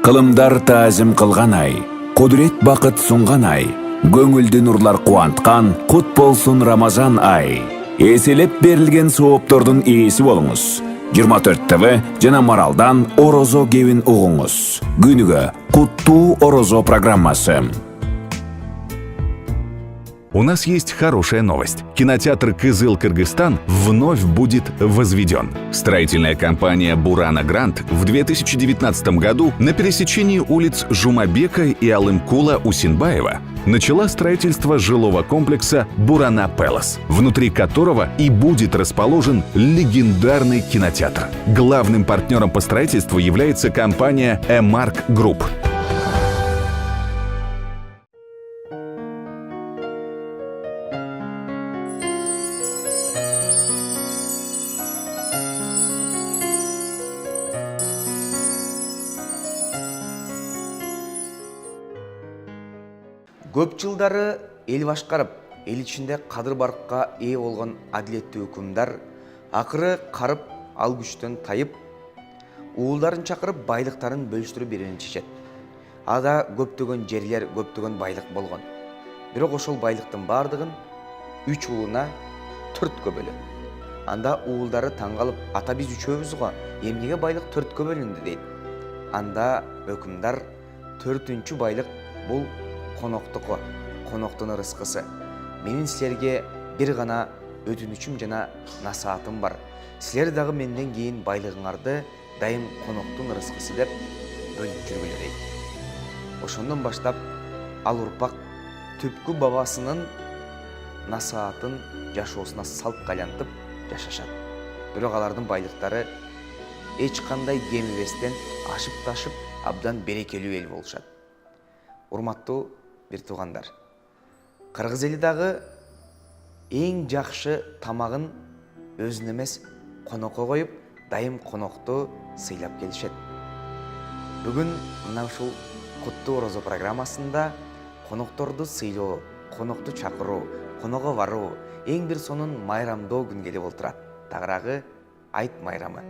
Кылымдар таазим кылган ай, кудурет бакыт сунган ай, көңүлдү нурлар кубанткан кут болсун Рамазан ай. Эселеп берилген сооптордун ээси болуңуз. 24 ТВ жана Маралдан орозо кебин угуңуз. Күнүгө куттуу орозо программасы. У нас есть хорошая новость. Кинотеатр «Кызыл-Кыргызстан» вновь будет возведен. Строительная компания «Бурана Грант» в 2019 году на пересечении улиц Жумабека и Алымкула-Усинбаева начала строительство жилого комплекса «Бурана Пэлас», внутри которого и будет расположен легендарный кинотеатр. Главным партнером по строительству является компания «Эмарк Групп». Көп жылдары эл башкарып, эл ичинде кадыр-баркка ээ болгон адилеттүү өкүмдар акыры карып ал күчтөн тайып, уулдарын чакырып байлыктарын бөлүштүрүп берүүнү чечет. Ада көптөгөн жерлер, көптөгөн байлык болгон. Бирок ошол байлыктын бардыгын 3 уулуна 4кө бөлөт. Анда уулдары таң калып, ата биз үчөөбүз го, эмнеге байлык 4кө бөлүндү дейт. Анда өкүмдар 4-үнчү байлык бул коноктуку, коноктун ырыскысы. Менин силерге бир гана өтүнүчүм жана насаатым бар. Силер дагы менден кийин байлыгыңарды дайым коноктун ырыскысы деп бөлүп жүргүлө дейт. Ошондон баштап ал урпак түпкү бабасынын насаатын жашоосуна салт кайлантып жашашат. Бирок алардын байлыктары эч кандай кемибестен ашып ташып абдан берекелүү эл болушат. Урматтуу бир туугандар, кыргыз эли дагы эң жакшы тамагын өзүнө эмес конокко коюп, дайым конокту сыйлап келишет. Бүгүн мына ушул куттуу орозо программасында конокторду сыйлоо, конокту чакыруу, конокко баруу эң бир сонун майрамдоо күн келип отурат. Тагыраагы айт майрамы.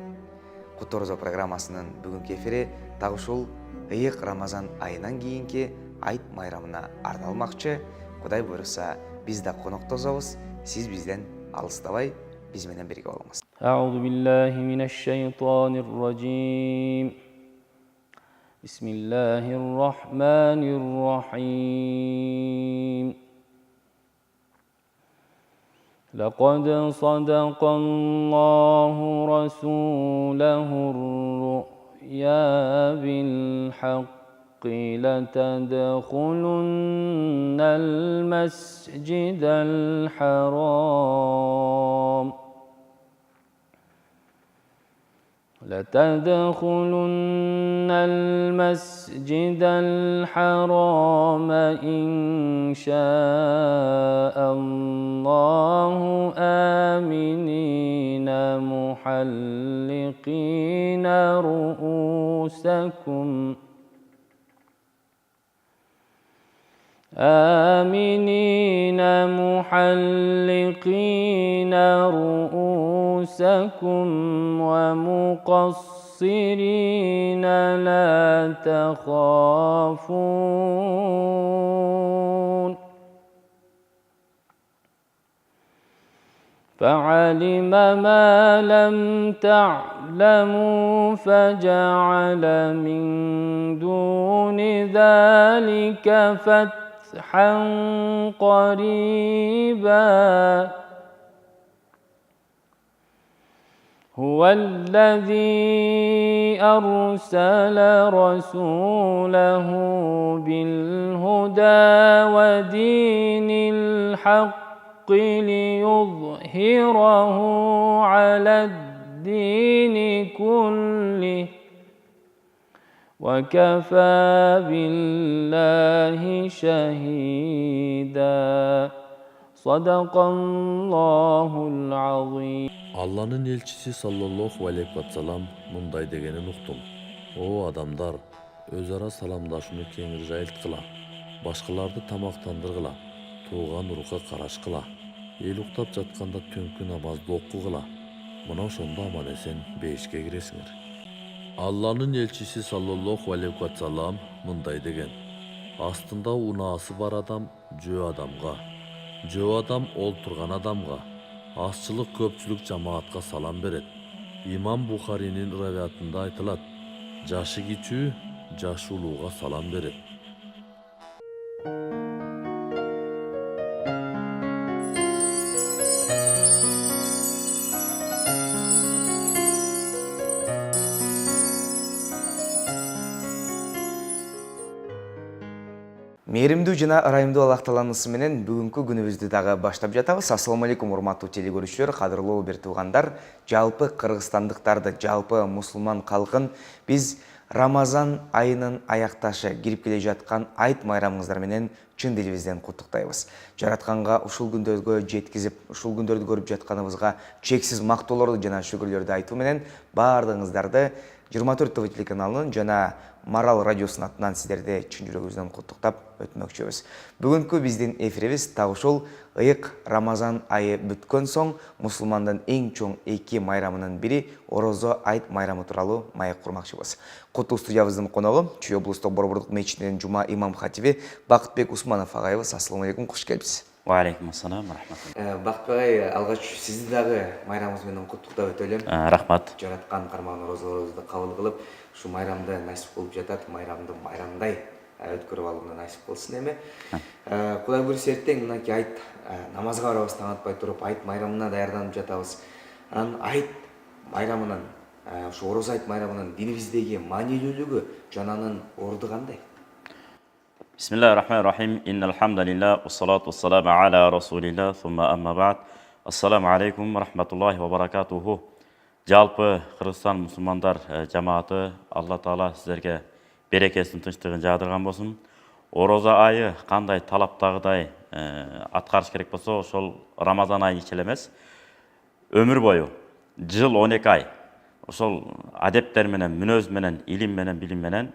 Куттуу орозо программасынын бүгүнкү эфири дагы ушул ыйык Рамазан айынан кийинки айт майрамына арналмакчы. Кудай буйруса, биз да коноктособуз. Сиз бизден алыстабай, биз менен бирге болуңуз. Аузу биллахи минаш шайтанир раджим. Бисмиллахир рахманир рахим. لقد صدق الله رسوله الرؤيا بالحق لتدخلن المسجد الحرام إن شاء الله آمنين محلقين رؤوسكم ومقصرين لا تخافون فعلم ما لم تعلموا فجعل من دون ذلك فتحا قريبا هو الذي أرسل رسوله بالهدى ودين الحق ليظهره على الدين كله وكفى بالله شهيدا صدق الله العظيم. Алланын элчиси саллаллаху алейхи вассалам мындай дегенин уктум. О адамдар, өз ара саламдашууну кеңир жайылткыла, башкаларды тамактандыргыла, тууган урукка карашкыла, эл уктап жатканда түнкү намазды окугула. Мына ошондо аман эсен бейишке киресиңер. Алланын элчиси саллаллаху алейхи вассалам мындай деген: астында унаасы бар адам жөө адамга, жөө адам олтурган адамга, азчылык көпчүлүк жамаатка салам берет. Имам Бухаринин равиятында айтылат: жашы кичүү жашы улууга салам берет. Мээримдүү жана ырайымдуу Аллах тааланын менен бүгүнкү күнүбүздү дагы баштап жатабыз. Ассаламу алейкум урматтуу телекөрүүчүлөр, кадырлуу бир туугандар, жалпы кыргызстандыктарды, жалпы мусулман калкын биз Рамазан айынын аякташы кирип келе жаткан айт майрамыңыздар менен чын дилибизден куттуктайбыз. Жаратканга ушул күндөргө жеткизип, ушул күндөрдү көрүп жатканыбызга чексиз мактоолорду жана шүгүрлөрдү айтуу менен баардыгыңыздарды 24 ТВ телеканалынын жана Марал радиосунун атынан сиздерди чын жүрөгүбүздөн куттуктап өтмөкчүбүз. Бүгүнкү биздин эфирибиз так ушул ыйык Рамазан айы бүткөн соң мусулмандын эң чоң эки майрамынын бири Орозо айт майрамы тууралуу маек курмакчыбыз. Куттуу студиябыздын коногу Чүй облустук Борбордук мечитинин жума имам хатиби Бакытбек Усманов агайыбыз. Ассаламу алейкум, куш келипсиз. Ва алейкум ассалам, рахматуллах. Бакытбек агай, алгач сизди дагы майрамыңыз менен куттуктап өтөлүм. Рахмат. Жараткан кармаган розаларыбызды кабыл кылып, ушу майрамды насип болуп жатат, майрамды майрамдай өткөрүп алууну насип кылсын эми. Кудай буйрса эртең мынакей айт намазга барабыздан атпай туруп айт майрамына даярданып жатабыз. Анан айт майрамынын, ушу Орозо айт майрамынын динибиздеги маанилүүлүгү жана анын орду кандай? Бисмиллахир-рахманир-рахим. Иннал хамдалиллах ва салату вассаламу аля расулиллах, сумма амма ба'д. Ассаламу алейкум ва рахматуллахи ва баракатуху. Жалпы Кыргызстан мусулмандар жамааты Алла Таала сиздерге берекесин, тынчтыгын жаадырган болсун. Орозо айы кандай талаптагыдай аткарыш керек болсо, ошол Рамазан айы ичи эле эмес, өмүр бою, жыл 12 ай, ошол адептер менен, мүнөз менен, илим менен, билим менен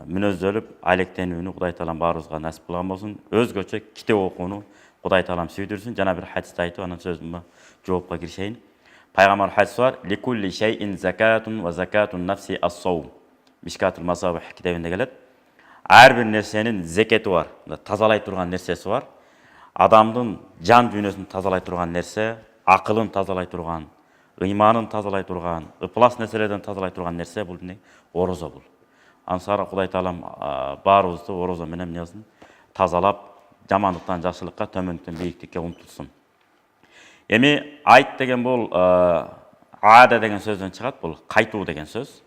мүнөздөлүп, алектенүүнү Кудай Таалам баарыбызга насип кылган болсун. Өзгөчө китеп окууну Кудай Таалам сүйдүрсүн. Жана бир хадисти айтып, анан сөзүмө жоопко киришейин. Пайгамбар хадис бар: "Ликулли шайин закатун ва закатун нафси ас-саум." Мишкатул Масабих китебинде келет. Ар бир нерсенин зекети бар, тазалай турган нерсеси бар. Адамдын жан дүйнөсүн тазалай турган нерсе, акылын тазалай турган, ыйманын тазалай турган, ыплас нерселерден тазалай турган нерсе бул орозо бул. Ансара Кудай Таалам баарыбызды орозо менен эмнесин тазалап, жамандыктан жакшылыкка, төмөндүктөн бийиктикке умтулсун. Эми айт деген бул аада деген сөздөн чыгат, бул кайтуу деген сөз.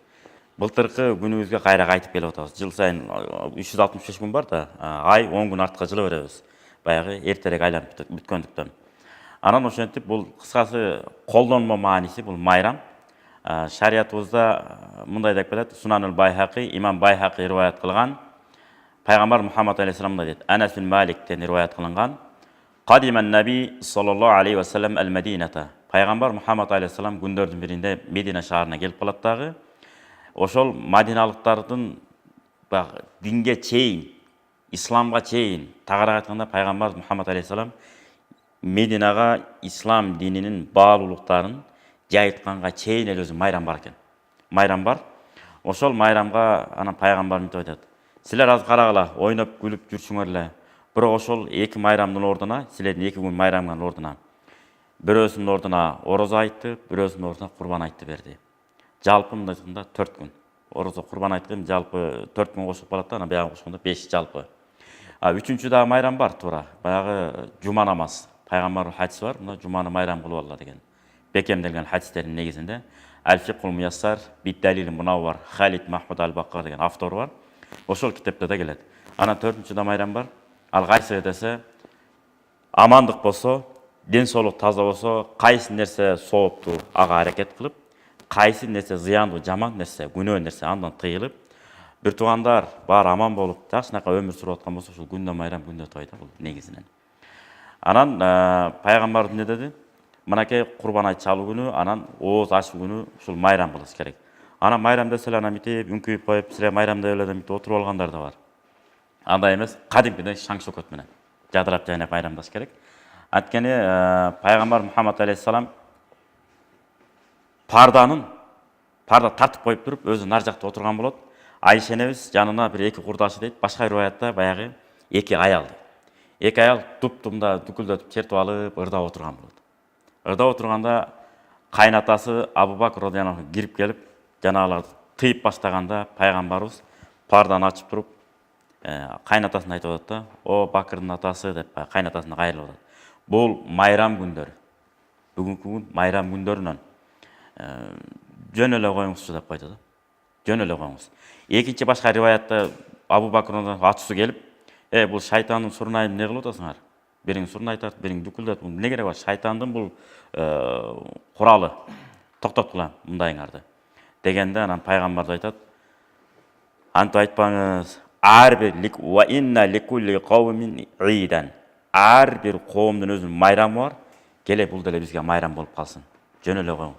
Былтыркы күнүбүзгө кайра кайтып келип атабыз. Жыл сайын 365 күн бар да, ай 10 күн артка жыла беребиз. Баягы эртерээк айланып бүткөндүктөн. Анан ошентип бул кыскасы колдонмо мааниси бул майрам. Шариятыбызда мындай деп келет: Сунанул Байхақи, имам Байхақи риваят кылган. Пайгамбар Мухаммад алейхиссалам мындай дейт: Анас бин Маликтен риваят кылынган. Qadiman Nabi sallallahu alayhi wa sallam al-Madinata. Пайгамбар Мухаммад алейхиссалам күндөрдүн биринде Медина шаарына келип калат дагы. Ошол мадиналыктардын динге чейин, исламга чейин, тагыраак айтканда Пайгамбар Мухаммад алейхиссалам Мединага ислам дининин баалуулуктарын жайытканга чейин эле өзү майрам бар экен. Майрам бар. Ошол майрамга анан пайгамбар мынтип айтат: "Силер азыр карагыла, ойноп күлүп жүрсүңөр эле. Бирок ошол эки майрамдын ордуна, силердин эки күн майрамдын ордуна бирөөсүнүн ордуна орозо айтты, бирөөсүнүн ордуна курбан айтты берди. Жалпы мындай айтканда 4 күн. Орозо курбан айткым жалпы 4 күн кошуп калат да, анан баягы кошкондо 5 жалпы. Үчүнчү дагы майрам бар туура. Баягы жума намаз. Пайгамбар хадис бар, мына жуманы майрам кылып алла деген. Бекемделген хадистердин негизинде Аль-Фикхул Муяссар бит-Далил Мунаввар Халид Махмуд Аль-Баккар деген автор бар. Ошол китепте да келет. Анан 4-чү да майрам бар. Ал кайсы десе, амандык болсо, ден соолук таза болсо, кайсы нерсе соопту ага аракет кылып, кайсы нерсе зыяндуу, жаман нерсе, күнөө нерсе андан тыйылып, бир туугандар баары аман болуп, жакшынака өмүр сүрүп аткан болсо, ушул күндө майрам, күндө той да бул негизинен. Анан пайгамбар эмне деди? Мынакей курбан айт чалуу күнү, анан ооз ачуу күнү ушул майрам кылыш керек. Анан майрам деселе анан митип, үңкүйүп коюп, силер майрам деп эле деп отуруп алгандар да бар. Андай эмес, кадимкидей шаң шөкөт менен жадырап жайнап майрамдаш керек. Анткени пайгамбар Мухаммад алейхиссалам парда тартып қойып тұрып, өзі нар жақта отырған болады. Айша энебиз жанына бір екі құрдашы дейді. Башқа риwayatта баяғы екі аял. Екі аял туп-тумда дүкілдетіп чертіп алып, ырдап отырған болады. Ырдап отырғанда қайнатасы Абу Бакр радиаллаху анху кіріп келіп, жанағыларды тыйып бастағанда пайғамбарымыз парданы ашып тұрып, қайнатасын айтып отыр да, "О, Бакырдың атасы" деп қайнатасына қайырылып отыр. Бұл майрам күндері. Бүгінгі күн майрам күндерінен жөн эле коюңузчу деп айтты да. Жөн эле коюңуз. Экинчи башка риwayatта Абу Бакрдын атысы келип, "Бул шайтандын сурун айып не кылып атасыңар? Бириң сурун айтат, бириң дүкүлдөт. Эмне кереги бар? Шайтандын бул куралы. Токтоткула мындайыңарды." Дегенде анан пайгамбар айтат, "Антип айтпаңыз, ар бир ва инна ликулли кавмин идан." Ар бир коомдун өзүнүн майрамы бар. Келе бул деле бизге майрам болуп калсын. Жөн эле коюң.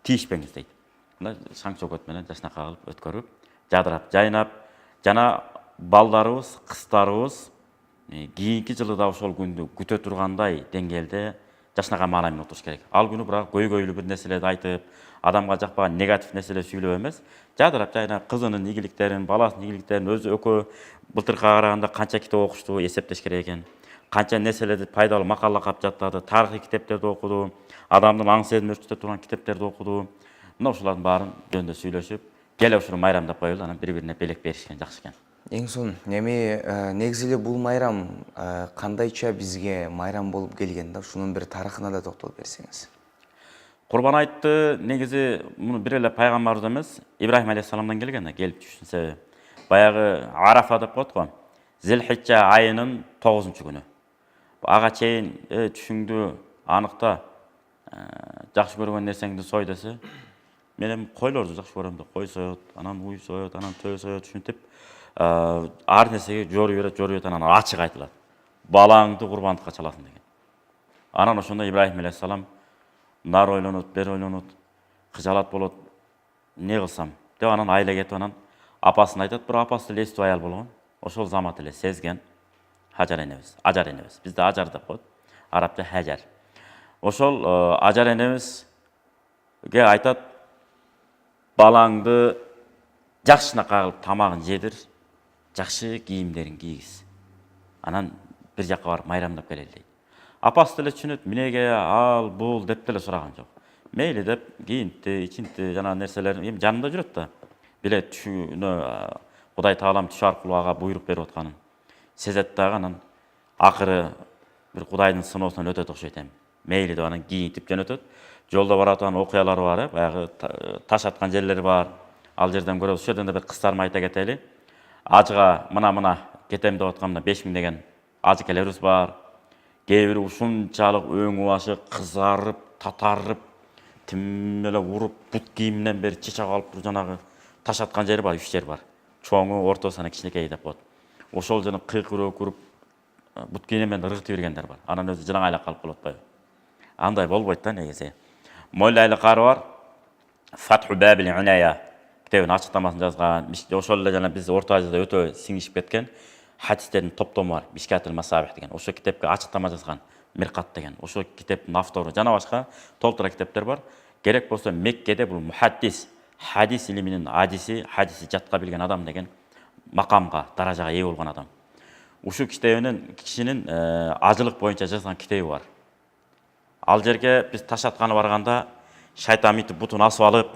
Тийишпеңиз дейт. Мына шаң чокот менен жашнака кылып өткөрүп, жадырап, жайнап, жана балдарыбыз, кыздарыбыз кийинки жылы да ошол күндү күтө тургандай деңгээлде жашнага маана менен отуруш керек. Ал күнү бирок көйгөйлүү бир нерселерди айтып, адамга жакпаган негатив нерселер сүйлөп эмес, жадырап, жайнап, кызынын ийгиликтерин, баласынын ийгиликтерин өзү экөө былтыркыга караганда канча китеп окушту, эсептеш керек экен. Канча нерселерди пайдалуу макала кап жаттады, тарыхый китептерди окуду, адамдын аң сезимин өрчүтө турган китептерди окуду. Мына ушулардын баарын жөнүндө сүйлөшүп, келе ушуну майрамдап коелу, анан бири-бирине белек беришкен жакшы экен. Эң сонун, негизи эле бул майрам кандайча бизге майрам болуп келген да, ушунун бир тарыхына да токтолуп берсеңиз. Курбан айтты негизи муну бир эле пайгамбарыбыз эмес, Ибрахим алейхиссаламдан келген да, келип түшүшүнүн себеби. Баягы Арафа деп коет го. Зилхиджа айынын 9-күнү. Ага чейин түшүңдү аныкта, жакшы көргөн нерсеңди сой десе, мен эми койлорду жакшы көрөм деп кой соет, анан уй соет, анан төө соет ушинтип, ар нерсеге жору берет, анан ачык айтылат. Балаңды курбандыкка чаласың деген. Анан ошондо Ибрахим алейхиссалам нар ойлонот, бер ойлонот, кыжалат болот. Не кылсам деп анан айла кетип анан апасын айтат, бир апасы эле эстүү аял болгон. Ошол замат эле сезген Ажар энебиз. Бизде Ажар деп коет. Арабча Хажар. Ошол Ажар энебизге айтат, балаңды жакшына кагылып тамагын жедир, жакшы кийимдерин кийгиз. Анан бир жакка барып майрамдап келели дейт. Апасы деле түшүнөт, эмнеге ал бул деп деле сураган жок. Мейли деп кийинти, ичинти жана нерселер эми жанында жүрөт да. Биле түшүнө Кудай Таалам түш аркылуу ага буйрук берип атканын сезет дагы, анан акыры бир Кудайдын сыноосунан өтөт окшойт эми. Мейли деп анан кийинтип жөнөтөт. Жолдо баратан окуялар бар, баягы таш аткан жерлери бар. Ал жерден көрөбүз. Ошол жерден да бир кыстарымы айта кетели. Ажыга мына кетем деп атканда 5000 деген ажы келебиз бар. Кээ бири ушунчалык өңү башы кызарып, татарып, тим эле уруп, бут кийиминен бери чычак алып туруп жанагы таш аткан жери бар, 3 жер бар. Чоңу, ортосуна кичинекей деп коет. Ошол жана кыйкырып көрүп, бут кийиминен ыргытып бергендер бар. Анан өзү жыраңайлап калып болот атпайбы? Андай болбойт да негизи. Моллайлы кары бар. Фатху Бабил Уная китебин ачыктамасын жазган. Ошол эле жана биз Орто Азияда өтө сиңишип кеткен хадистердин топтому бар. Мишкатул Масабих деген. Ошол китепке ачыктама жазган Миркат деген. Ошол китептин автору жана башка толтура китептер бар. Керек болсо Меккеде бул мухаддис, хадис илиминин адиси жатка билген адам деген макамга, даражага ээ болгон адам. Ушул кишинин ажылык боюнча жазган китеби бар. Ал жерге биз таш атканы барганда шайтан митип бутун асып алып,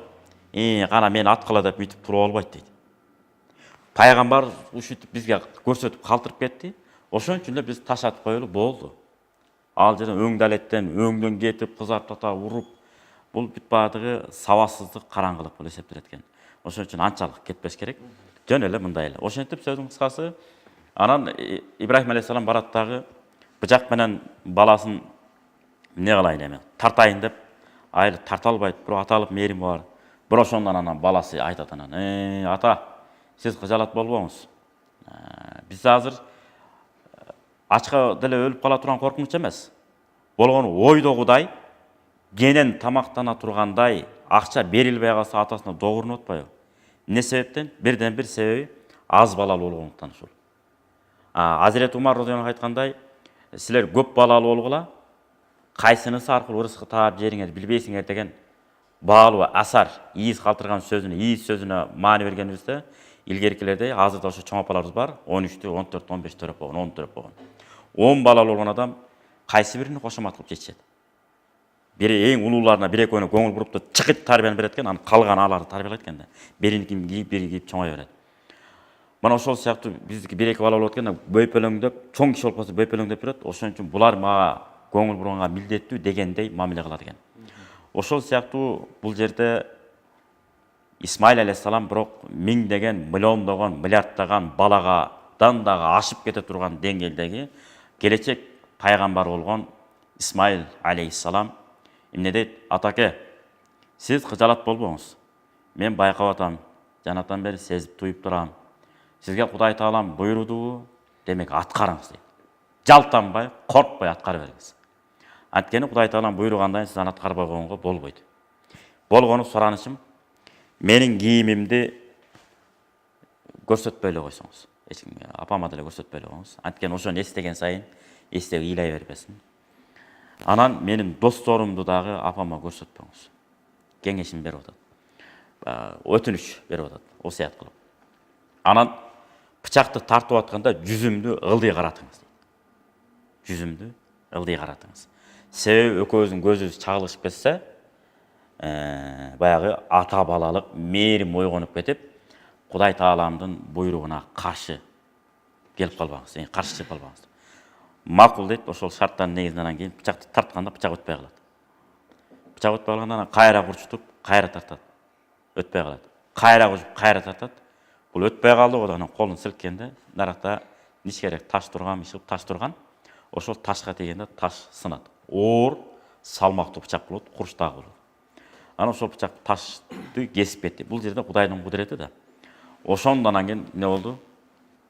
кана мени аткыла деп митип туруп албайт дейт. Пайгамбар ушинтип бизге көрсөтүп калтырып кетти. Ошон үчүн эле биз таш атып коелу болду. Ал жерден өңдөн кетип, кызарып тата уруп, бул бүт баардыгы сабатсыздык, караңгылык болуп эсептелет экен. Ошон үчүн анчалык кетпеш керек. Жөн эле мындай эле. Ошентип сөздүн кыскасы, анан Ибрахим алейхиссалам барат дагы быжак менен баласын не кылайын эми, тартайын деп, айыл тарта албайт, бирок аталып мээрим бар. Бирок ошондон анан баласы айтат анан, ата, сиз кыжалат болбоңуз. Биз азыр ачка деле өлүп кала турган коркунуч эмес. Болгону ойдогудай, кенен тамактана тургандай акча берилбей калса атасына догурунуп атпайбы? Эмне себептен? Бирден бир себеби аз балалуу болгондуктан ушул. Азирет Умар радиаллаху анху айткандай, силер көп балалуу болгула, кайсынысы аркылуу ырыскы таап жериңер билбейсиңер деген баалуу асар ийиз калтырган сөзүнө ийиз сөзүнө маани бергенибизде илгеркилерде азырда ошо чоң апаларыбыз бар 13, 14, 15 төрөп болгон, 10 төрөп болгон. 10 балалуу болгон адам кайсы биrini кошомат кылып жетишет? Бири эң улууларына бир экөөнө көңүл буруп да чыкыт тарбияны берет экен, анан калган аларды тарбиялайт экен да. Биринкин кийип, бири кийип чоңая берет. Мына ошол сыяктуу биздики бир эки бала болот экен, бөйпөлөңдөп, чоң киши болуп калса бөйпөлөңдөп берет. Ошон үчүн булар мага көңүл бурганга милдеттүү дегендей мамиле кылат экен. Ошол сыяктуу бул жерде Исмаил алейхиссалам бирок миңдеген, миллиондогон, миллиарддаган балагадан дагы ашып кете турган деңгээлдеги келечек пайгамбар болгон Исмаил алейхиссалам эмне дейт? Атаке, сиз кыжалат болбоңуз. Мен байкап атам, жанатан бери сезип туюп турам. Сизге Кудай Таалам буйруду, демек аткарыңыз дейт. Жалтанбай, коркпой аткара бериңиз. Анткени Кудай Таалам буйругандан сиз аны аткарбай койгонго болбойт. Болгону суранышым, менин кийимимди көрсөтпөй эле койсоңуз. Эч кимге, апама деле көрсөтпөй эле койсоңуз. Анткени ошону эстеген сайын эстеги ыйлай бербесин. Анан менин досторумду дагы апама көрсөтпөңүз. Кеңешим берип атат. Өтүнүч берип атат, осуят кылып. Анан бычакты тартып атканда жүзүмдү ылдый каратыңыз дейт. Жүзүмдү ылдый каратыңыз. Себеби экөөбүздүн көзүбүз чагылышып кетсе, баягы ата балалык мээрим ойгонуп кетип, Кудай Тааламдын буйругуна каршы келип калбаңыз, каршы чыгып калбаңыз. Макул дейт, ошол шарттардын негизинен кийин бычакты тартканда бычак өтпөй калат. Бычак өтпөй калганда анан кайра курчутуп, кайра тартат. Өтпөй калат. Кайра курчуп, кайра тартат. Бул өтпөй калды го, анан колун силккенде наракта ничкерээк таш турган, мишип таш турган. Ошол ташка тийгенде таш сынат. Оор, салмактуу бычак болот, курчтагы болот. Анан ошол бычак ташты кесип кетти. Бул жерде Кудайдын кудурети да. Ошондон кийин эмне болду?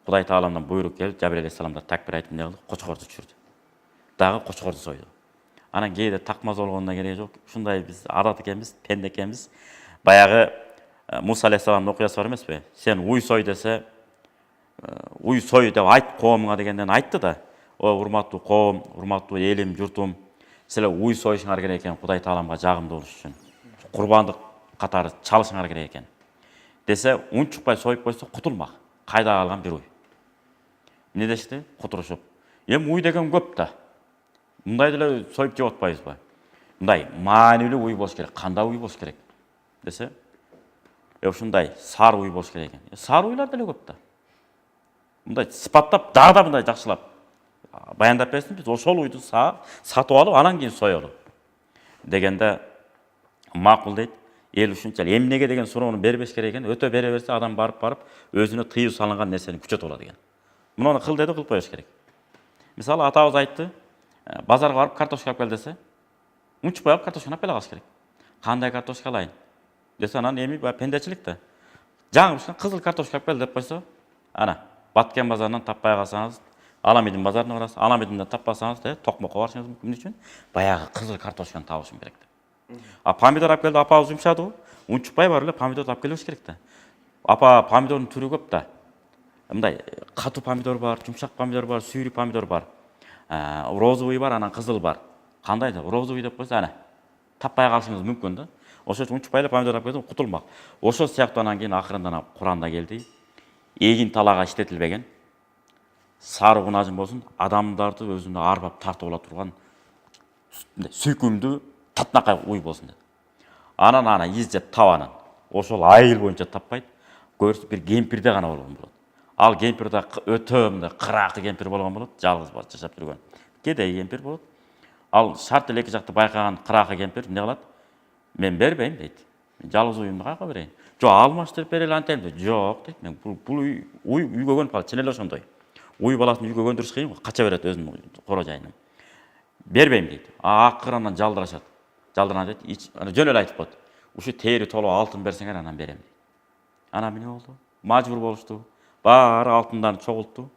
Кудай Тааламдан буйрук келип, Жабирил алейхиссаламдар такбир айтып эмне кылды? Кочкорду түшүрдү. Дагы кочкорду сойду. Анан кээде такмаза болгондун кереги жок. Ушундай биз адат экенбиз, пенде экенбиз. Баягы Муса алейхиссаламдын окуясы бар эмеспи? Сен уй сой десе, уй сой деп айт коомуңа дегенден айтты да. О, урматтуу коом, урматтуу элим, журтум, силер уй союшуңар керек экен Кудай Тааламга жагымдуу болуш үчүн. Курбандык катары чалышыңар керек экен. Десе, унчукпай союп койсо кутулмак. Кайда калган бир уй. Эмне дешти? Кутурушуп. Эми уй деген көп да. Мындай деле союп жеп атпайбызбы? Мындай маанилүү уй болуш керек. Кандай уй болуш керек? Десе, ушундай сары уй болуш керек экен. Сары уйлар деле көп да. Мындай сыпаттап, дагы да мындай жакшылап баяндап берсин, биз ошол уйду сатып алып, анан кийин соелу. Дегенде макул дейт. Эл ушунча эмнеге деген суроону бербеш керек экен. Өтө бере берсе адам барып өзүнө тыюу салынган нерсени күчөтүп алат экен. Муну кыл деди, кылып коюш керек. Мисалы атабыз айтты, базарга барып картошка алып кел десе, унчукпай алып картошканы алып келе калыш керек. Кандай картошка алайын? Десе анан эми пендечилик да. Жаңы бышкан кызыл картошка алып кел деп койсо, ана Баткен базарынан таппай калсаңыз, Аламидин базарына барасыз, Аламидинден таппасаңыз, Токмокко барышыңыз мүмкүн. Эмне үчүн? Баягы кызыл картошканы табышым керек да. Помидор алып келди, апабыз жумшады. Унчукпай барып эле помидорду алып келиш керек да. Апа, помидордун түрү көп да. Мындай катуу помидор бар, жумшак помидор бар, сүйрү помидор бар. Розовый бар, анан кызыл бар. Кандай да розовый деп койсо, ана таппай калышыңыз мүмкүн да. Ошол үчүн унчукпай эле помидор алып келди, кутулмак. Ошол сыяктуу анан кийин акырындан Куранда келди. Эгин талаага иштетилбеген сары кунажын болсун, адамдарды өзүнө арбап тартып ала турган сүйкүмдүү татынакай уй болсун деди. Анан издеп табанын. Ошол айыл боюнча таппайт. Көрсө бир кемпирде гана болгон болот. Ал кемпир да өтө мындай кыракы кемпир болгон болот, жалгыз бар жашап жүргөн. Кедей кемпир болот. Ал шарт эле эки жакты байкаган кыракы кемпир эмне кылат? Мен бербейм дейт. Мен жалгыз уюмду кайка берейин? Жок, алмаштырып берели антем дейт. Жок дейт. Мен бул уй үйгө көнүп калат, чын эле ошондой. Уй баласын үйгө көндүрүш кыйын, кача берет өзүнүн коро жайынан. Бербейм дейт. Акырынан жалдырашат. Жалдырана дейт. Жөн эле айтып коет. Ушу тери толуп алтын берсеңер анан берем дейт. Анан эмне болду? Мажбур болушту. Баары алтындарын чогултту.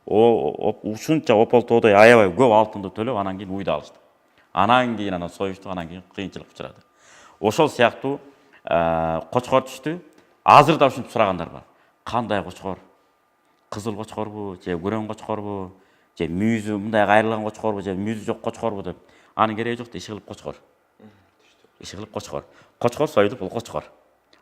Ушунча ополтоодой аябай көп алтынды төлөп, анан кийин уйду алышты. Анан кийин союшту, анан кийин кыйынчылык учурады. Ошол сыяктуу кочкор түштү. Азыр да ушинтип сурагандар бар. Кандай кочкор? Кызыл кочкорбу, же күрөң кочкорбу, же мүйүзү мындай кайрылган кочкорбу, же мүйүзү жок кочкорбу деп. Анын кереги жок да, иши кылып кочкор. иши кылып кочкор. Кочкор союлуп бул кочкор.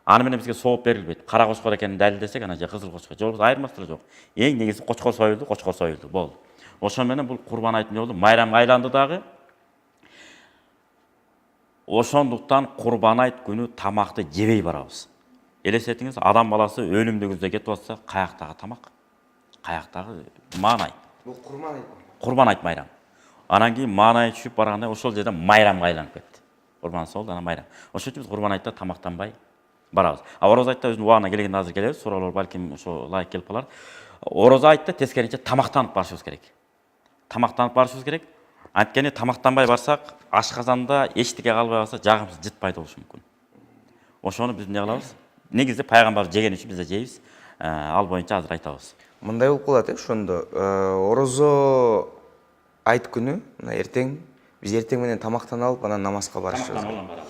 Аны менен бизге сооп берилбейт. Кара кочкор экенин далилдесек, ана же кызыл кочкор. Жок, айырмасы жок. Эң негизи кочкор союлду, болду. Ошон менен бул курбан айт болду. Майрамга айланды дагы. Ошондуктан курбан айт күнү тамакты жебей барабыз. Элестетиңиз, адам баласы өлүмдүгүздө кетип атса, каяктагы тамак, каяктагы маанай. Бул курман айт. Курбан айт майрам. Анан кийин маанай түшүп барганда ошол жерден майрамга айланып кетти. Курбан болду, анан майрам. Ошон үчүн биз курбан айтта тамактанбай барабыз. Орозо айтта өзүнүн убагына келгенде азыр келебиз, суроолор балким ошо лайык келип калар. Орозо айтта тескерисинче тамактанып барышыбыз керек. Тамактанып барышыбыз керек. Анткени тамактанбай барсак, ашказанда эчтеке калбай калса, жагымсыз жыт пайда болушу мүмкүн. Ошону биз эмне кылабыз? Негизи пайгамбар жеген үчүн биз да жейбиз. Ал боюнча азыр айтабыз. Мындай болуп калат ошондо. Орозо айт күнү, мына эртең биз эртең менен тамактанып алып, анан намазга барышыбыз керек.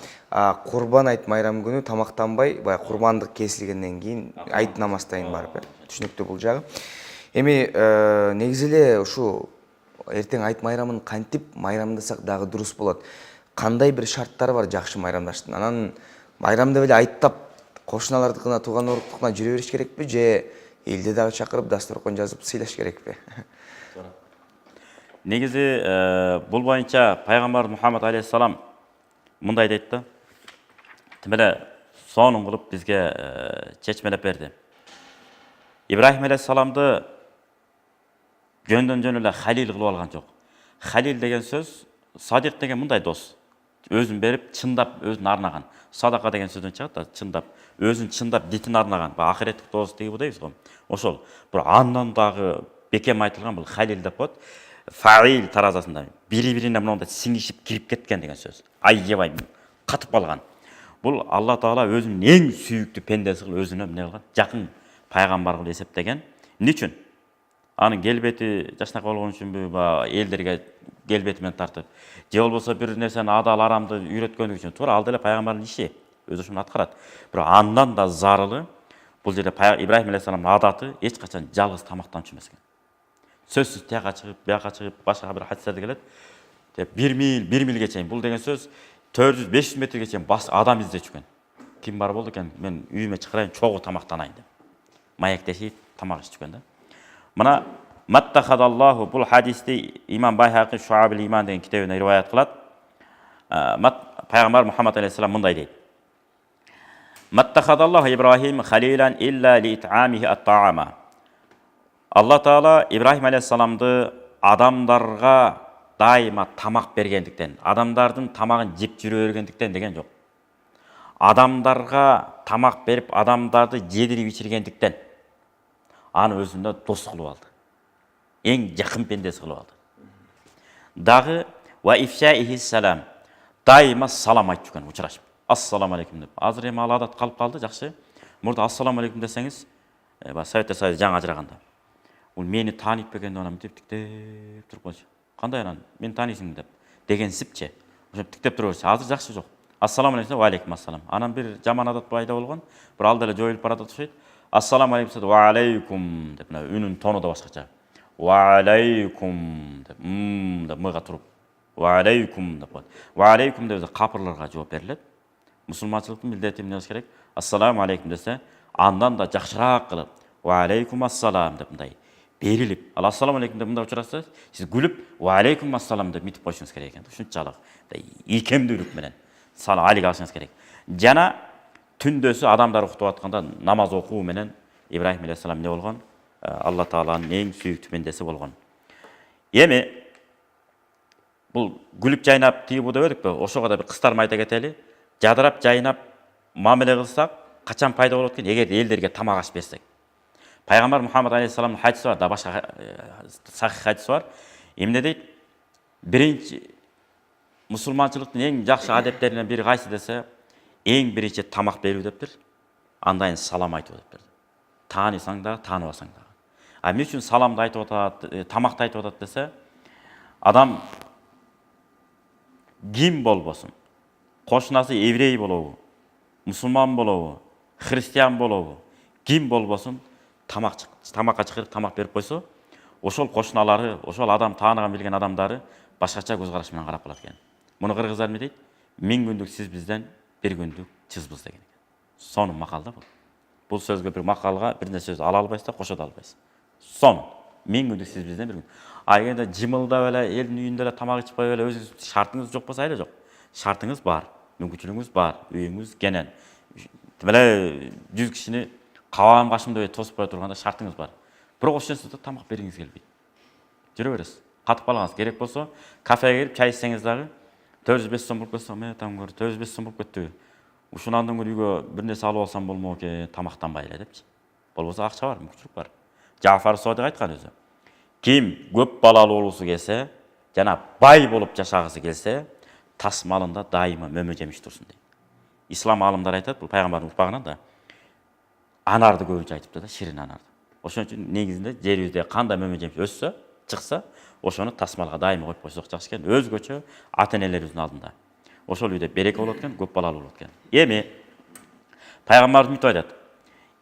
Курбан айт майрам күнү тамактанбай, баягы курбандык кесилгенден кийин айт намазтайын барып, түшүнүктүү бул жагы. Эми негизи эле ушу эртең айт майрамын кантип майрамдасак дагы дурус болот. Кандай бир шарттары бар жакшы майрамдаштын? Анан майрамда эле айттап кошуналардыкына, тууган уруктукуна жүрө бериш керекпи же элди дагы чакырып дасторкон жазып сыйлаш керекпи? Негизи бул боюнча пайгамбар Мухаммад алейхиссалам мындай дейт да. Тимеле сонун кылып бизге чечмелеп берди. Ибрахим алейхиссаламды жөндөн жөн эле халил кылып алган жок. Халил деген сөз, садик деген мындай дос. Өзүн берип, чындап өзүн арнаган. Садака деген сөздөн чыгат да, чындап, өзүн чындап дитин арнаган. Ахиреттик дос дейбиз дейбиз го. Ошол. Бирок андан дагы бекем айтылган бул халил деп коет. Фаил таразасында бири-бирине мындай сиңишип кирип кеткен деген сөз. Айебай катып калган. Бул Алла Таала өзүнүн эң сүйүктүү пендеси кылып өзүнө эмне кылган? Жакын пайгамбар кылып эсептеген. Эмне үчүн? Анын келбети жашнак болгон үчүнбү, элдерге келбети менен тартып, же болбосо бир нерсени адал арамды үйрөткөнү үчүн. Туура ал деле пайгамбардын иши, өзү ошону аткарат. Бирок андан да зарылы бул жерде Ибрахим алейхиссаламдын адаты эч качан жалгыз тамактанчу эмес экен. Сөзсүз тияка чыгып, бияка чыгып, башка бир хадистерде келет. 1 милге чейин бул деген сөз 400-500 метрге чейин адам издечү экен. Ким бар болду экен? Мен үйүмө чакырайын, чогуу тамактанайын деп. Маектешип тамак иччү экен да. Мына Маттахадаллаху бул хадисти имам Байхақи Шуабул Иман деген китебинде риваят кылат. Пайгамбар Мухаммад алейхиссалам мындай дейт. Маттахадаллаху Ибрахим халилан илля лит'амихи ат-таама. Алла Таала Ибрахим алейхиссаламды адамдарга дайыма тамак бергендиктен, адамдардын тамагын жеп жүрө бергендиктен деген жок. Адамдарга тамак берип, адамдарды жедирип ичиргендиктен аны өзүндө дос кылып алды. Эң жакын пендеси кылып алды. Дагы ва ифшаихи салам. Дайыма салам айтып жүргөн, учурашып. Ассаламу алейкум деп. Азыр эми ал адат калып калды, жакшы. Мурда ассаламу алейкум десеңиз, Совет Союзу жаңы ажыраганда. Бул мени тааныйт бекенди анан тиктеп туруп койчу. Кандай анан мени тааныйсың деп дегенсипчи. Ошо тиктеп турабыз. Азыр жакшы жок. Ассаламу алейкум, ва алейкум ассалам. Анан бир жаман адат пайда болгон. Бир ал деле жоюлуп барат окшойт. Ассаламу алейкум, ва алейкум деп үнүн тону да башкача. Ва алейкум деп деп мыга туруп. Ва алейкум деп коет. Ва алейкум деп капырларга жооп берилет. Мусулманчылыктын милдети эмне болуш керек? Ассаламу алейкум десе, андан да жакшыраак кылып, ва алейкум ассалам деп мындай берилип, ал ассаламу алейкум деп мындай учурасаңыз, сиз күлүп, ва алейкум ассалам деп митип койушуңуз керек экен. Ушунчалык ийкемдүүлүк менен сала алиге алышыңыз керек. Жана түндөсү адамдар уктуп атканда намаз окуу менен Ибрахим алейхиссалам эмне болгон? Алла Тааланын эң сүйүктүү пендеси болгон. Эми бул күлүп жайнап тиги бу деп өдүкпү? Ошого да бир кыстарма айта кетели. Жадырап жайнап мамиле кылсак, качан пайда болот экен? Эгер элдерге тамак аш берсек. Пайгамбар Мухаммад алейхиссаламдын хадиси бар, да башка сахих хадис бар. Эмне дейт? Биринчи мусулманчылыктын эң жакшы адептеринен бири кайсы десе, эң биринчи тамак берүү дептир. Андан салам айтуу дептир. Таанысаң да, тааныбасаң да. Эмне үчүн саламды айтып атат, тамакты айтып атат десе, адам ким болбосун, кошунасы еврей болобу, мусулман болобу, христиан болобу, ким болбосун, тамакка чакырып тамак берип койсо, ошол кошуналары, ошол адам тааныган билген адамдары башкача көз караш менен карап калат экен. Муну кыргыздар эмне дейт? 1000 күндік сіз бізден 1 күндік сізбіз деген екен. Соның мақалда бұл. Бұл сөзге бір мақалға бір нәрсе сөз ала албайсыз да қоша да албайсыз. Сон 1000 күндік сіз бізден 1 күн. Егерде жымылдап эле элдин үйүндө эле тамак ичпей эле өзүңүз шартыңыз жок болсо айла жок. Шартыңыз бар, мүмкүнчүлүгүңүз бар, үйүңүз кенен. Тимеле 100 кишини кабам кашымдай тосупай турганда шартыңыз бар. Бирок ошонсуз да тамак бергиңиз келбейт. Жүрө бересиз. Катып калганыңыз керек болсо, кафеге кирип чай ичсеңиз дагы 405 сом болуп кетсе, мен там 405 сом болуп кеттиби. Ушунан андын үйгө бир нерсе алып алсам болмок экен, тамактанбайлы депчи. Болбосо акча бар, мүмкүнчүлүк бар. Жафар Содик айткан өзү. Ким көп балалуу болуусу келсе, жана бай болуп жашагысы келсе, тас малында дайыма мөмө жемиш турсун дейт. Ислам алымдары айтат, бул пайгамбардын урпагынан да анарды көбүнчө айтыпты да, ширин анарды. Ошон үчүн негизинде жерибизде кандай мөмө жемиш өссө, чыкса, ошону тасмалга дайыма коюп койсок жакшы экен. Өзгөчө ата-энелерибиздин алдында. Ошол үйдө береке болот экен, көп балалуу болот экен. Эми пайгамбар мынтип айтат.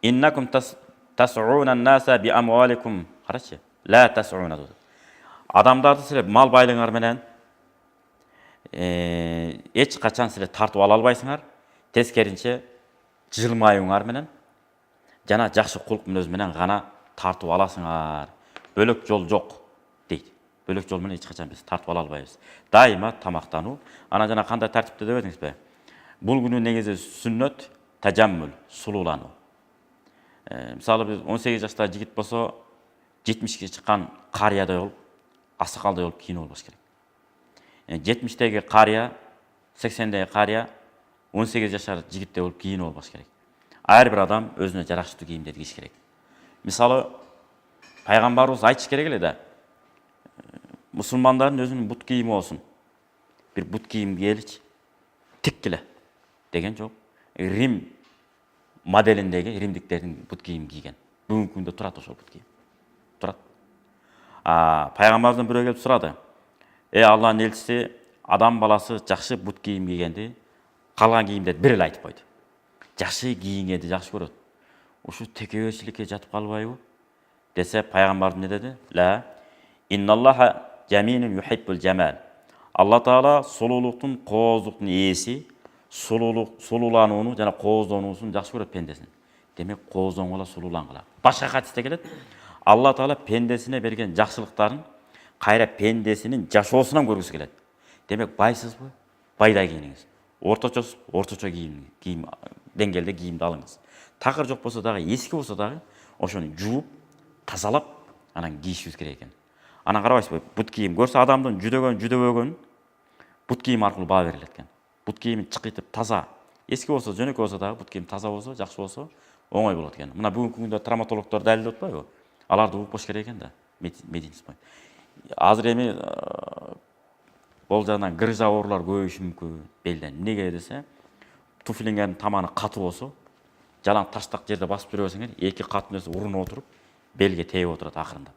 Иннакум тас'уна an-nasa bi amwalikum. Карачы. Ла тас'уна. Адамдарды силер мал байлыгыңар менен эч качан силер тартып ала албайсыңар. Тескеринче жылмаюңар менен жана жакшы кулк мүнөз менен гана тартып аласыңар. Бөлөк жол жок дейт. Бөлөк жол менен эч качан биз тартып ала албайбыз. Дайыма тамактануу. Ана жана кандай тартипте деп өтүңүзбү? Бул күнү негизи сүннөт, тажаммул, сулуулануу. Мисалы биз 18 жаштагы жигит болсо 70ге чыккан карыядай болуп, асакалдай болуп кийинип болбош керек. 70деги карыя, 80деги карыя 18 жашар жигиттей болуп кийинип болбош керек. Ар бир адам өзүнө жараштуу кийимдерди кийиш керек. Мисалы пайгамбарыбыз айтыш керек эле да. Мусулмандардын өзүнүн бут кийими болсун. Бир бут кийим киеличи, тиккиле деген жок. Рим моделиндеги римдиктердин бут кийим кийген. Бүгүнкү күндө турат ошол бут кийим. Турат. Пайгамбарыбыздан бирөө келип сурады. Алланын элчиси, адам баласы жакшы бут кийим кийгенди, калган кийимдерди бир эле айтып койду. Жакшы кийингенди жакшы көрөт. Ушу текеберчиликке жатып калбайбы? Десе пайгамбар эмне деди? Ла инналлаха jamilun yuhibbul jamal. Алла Таала сулуулуктун, кооздуктун ээси, сулууланууну жана кооздонуусун жакшы көрөт пендесин. Демек кооздонгула, сулуулангыла. Башка хадисте келет. Алла Таала пендесине берген жакшылыктарын кайра пендесинин жашоосунан көргүсү келет. Демек байсызбы? Байдай кийиниңиз. Орточосуз, орточо кийим деңгээлде кийимди алыңыз. Такыр жок болсо дагы, эски болсо дагы ошону жууп, тазалап, анан кийишибиз керек экен. Анан карабайсызбы, бут кийим көрсө адамдын жүдөбөгөн бут кийим аркылуу баа берилет экен. Бут кийимин чыкытып таза, эски болсо, жөнөкөй болсо дагы бут кийим таза болсо, жакшы болсо, оңой болот экен. Мына бүгүнкү күндө травматологдор далилдеп атпайбы? Аларды укпош керек экен да, медицина. Азыр эми бол жагынан грыжа оорулар көбөйүшү мүмкүн белден. Неге десе, туфлиңердин таманы катуу болсо, жалаң таштак жерде басып жүрө берсеңер, эки кат нерсе урунуп отуруп, белге тийип отурат акырындап.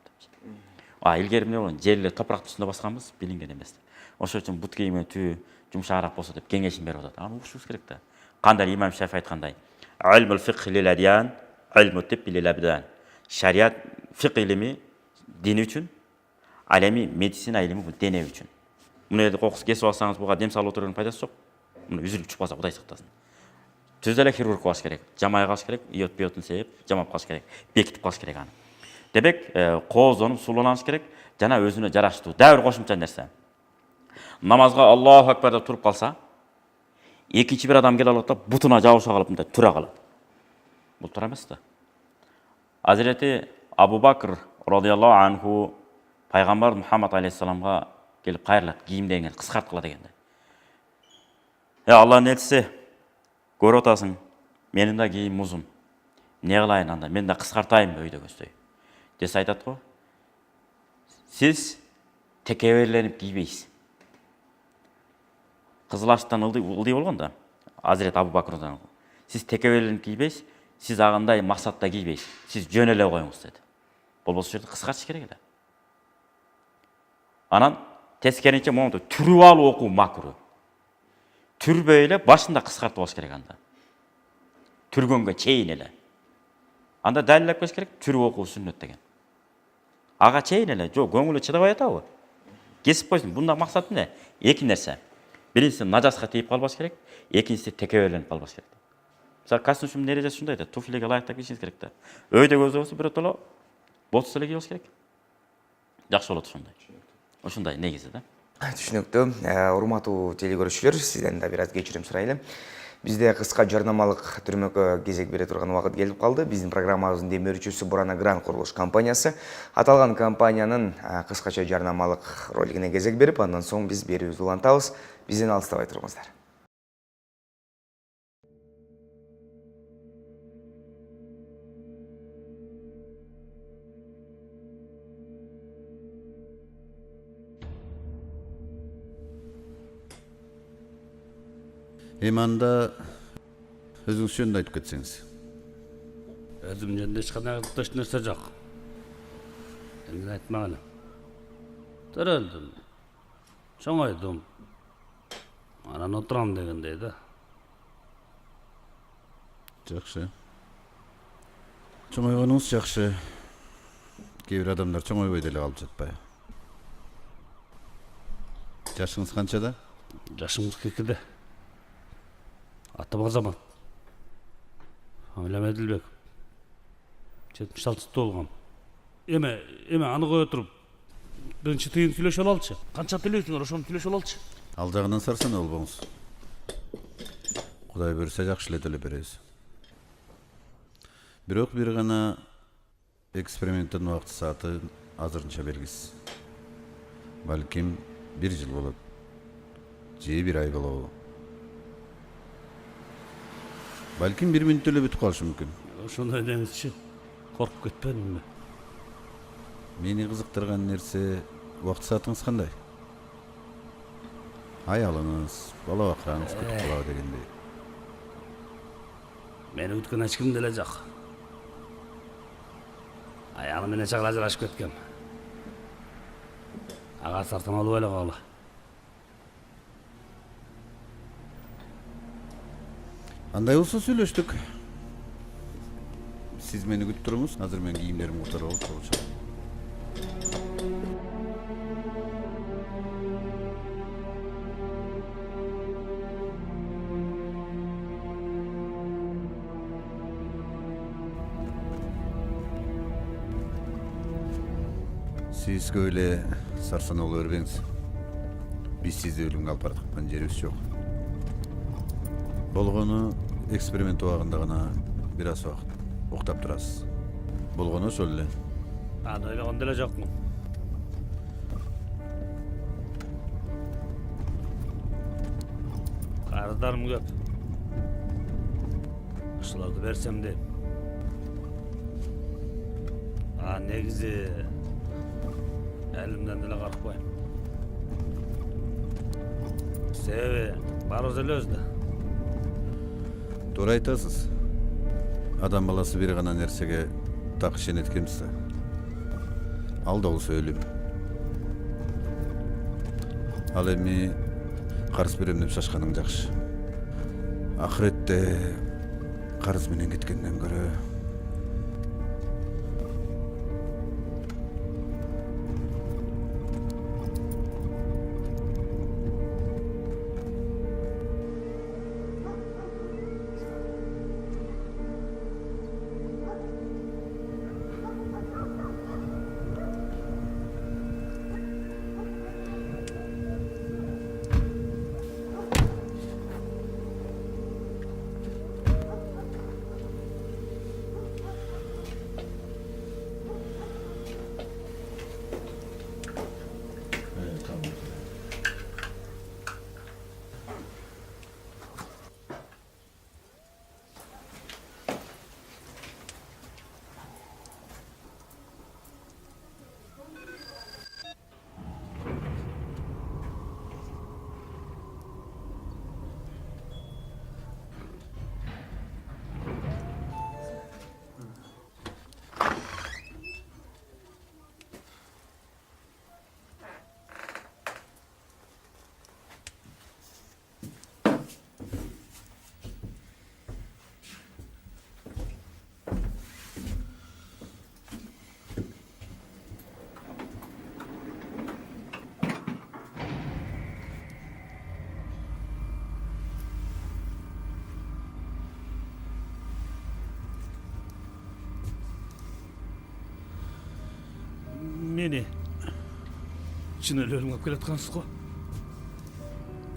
Илгери эмне болгон? Жерле топурактын үстүндө басканбыз, билинген эмес. Ошол үчүн бут кийими түбү жумшаараак болсо деп кеңешин берип атат. Аны укушубуз керек да. Кандай имам Шафи айткандай, "Илмул фикх лил адиян, илму тибби лил абдан." Шариат фикх илими дин үчүн, алеми медицина илими бул дене үчүн. Муну эле кокус кесип алсаңыз, буга дем салып отурганын пайдасы жок. Муну үзүлүп чыкпаса Кудай сактасын. Түз эле хирург кылыш керек, жамай калыш керек, иот-биотун себеп жамап калыш керек, бекитип калыш керек аны. Демек, кооздонуп сулууланыш керек, жана өзүнө жараштуу. Дагы бир кошумча нерсе. Намазга Аллаху акбар деп туруп калса, экинчи бир адам келип алат да, бутуна жабыша калып мындай тура калат. Бул туура эмес да. Азирети Абу Бакр радыйаллаху анху пайгамбар Мухаммад алейхиссаламга келип кайрылат, кийимдериңерди кыскарткыла дегенде. Алланын элчиси, көрүп атасың, менин да кийимим узун. Не кылайын анда? Мен да кыскартайынбы өйдө көздөй. Десе айтат го, сиз текеберленип кийбейсиз. Кызыл аштан ылдый болгон да. Азирет Абу Бакрдан. Сиз текеберленип кийбейсиз, сиз агандай максатта кийбейсиз. Сиз жөн эле коюңуз деди. Болбосо жерде кыскартыш керек эле. Анан тескеринче монду түрүп алып окуу макру. Түрбөй эле башында кыскартып алыш керек анда. Түргөнгө чейин эле. Анда далилдеп кеш керек, түрүп окуу сүннөт деген. Ага чейин эле, жок, көңүлү чыдабай атабы? Кесип койсун. Бунда максат эмне? Эки нерсе. Birincisi najasқа тиіп қалбаш керек, екіншisi текеберленіп қалбаш керек. Мысалы, костюм ережесі шундай да, туфлиге лайықтап киишиңиз керек да. Өйдө көздөй болсо биротоло болтуз эле кийиш керек. Жакшы болот ошондой. Ушундай негизи да. Түшүнүктүү. Урматтуу телекөрүүчүлөр, сизден да бир аз кечирим сурайлы. Бизде кыска жарнамалык түрмөккө кезек бере турган убакыт келип калды. Биздин программабыздын демөөрчүсү Бурана Грант курулуш компаниясы. Аталган компаниянын кыскача жарнамалык ролигине кезек берип, андан соң биз берүүбүздү улантабыз. Бизден алыстабай туруңуздар. Анда өзүңүз жөнүндө айтып кетсеңиз. Өзüm жөнүндө эч кандай кызыктуу нерсе жок. Эми айтмагыла. Төрөлдүм. Чоңойдум. Анан отурам дегендей да. Жакшы. Чоңойгонуңуз жакшы. Кээ бир адамдар чоңойбой деле калып жатпайбы? Жашыңыз канчада? Жашым 42-де. Атым Азамат. Фамилиям Эдилбек. 76 толгам. Эме аны кое туруп, биринчи тыйын сүйлөшө алалычы. Канча төлөйсүңөр, ошону сүйлөшө алалычы. Ал жагынан сарсана болбоңуз. Кудай буйруса жакшы эле төлөп беребиз. Бирок бир гана эксперименттин убакыт сааты азырынча белгисиз. Балким 1 жыл болот. Же 1 ай болобу. Балким 1 мүнөттө эле бүтүп калышы мүмкүн. Ошондой деңизчи. Коркуп кетпедимби? Мени кызыктырган нерсе убакыт саатыңыз кандай? Аялыңыз, бала бакыраңыз күтүп калабы дегендей. Мени күткөн эч ким деле жок. Аялым менен чагыла ажырашып кеткем. Ага сартан алып эле калгыла. Андай болсо сүйлөштүк. Сиз мени күтүп туруңуз, азыр мен кийимдеримди утуруп алып чыгып. Сиз көп эле сарсана боло бербеңиз. Биз сизди өлүмгө алып бараткан жерибиз жок. Болгону эксперимент убагында гана бир аз убакыт уктап турасыз. Болгону ошол эле. Аны ойлогон деле жокмун. Карыздарым көп. Ушуларды берсем дейм. Негизи элимден деле карыкпайм. Себеби барыбыз эле өзү да. Туура айтасыз. Адам баласы бир гана нерсеге так ишенет экенбиз да. Ал да болсо өлүм. Ал эми карыз берем деп шашканың жакшы. Ахиретте карыз менен кеткенден көрө мени чын эле өлүмгө алып келаткансыз го.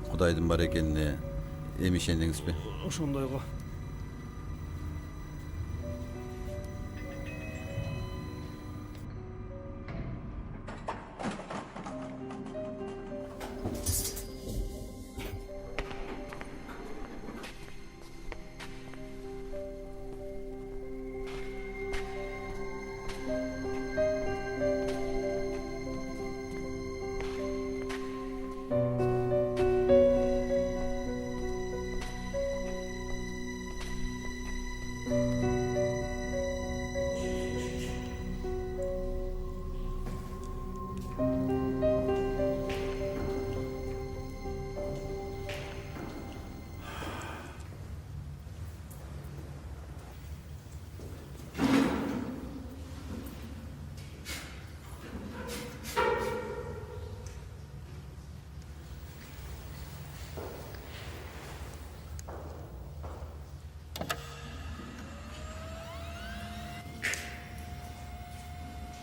Кудайдын бар экенине эми ишендиңизби? Ошондой го.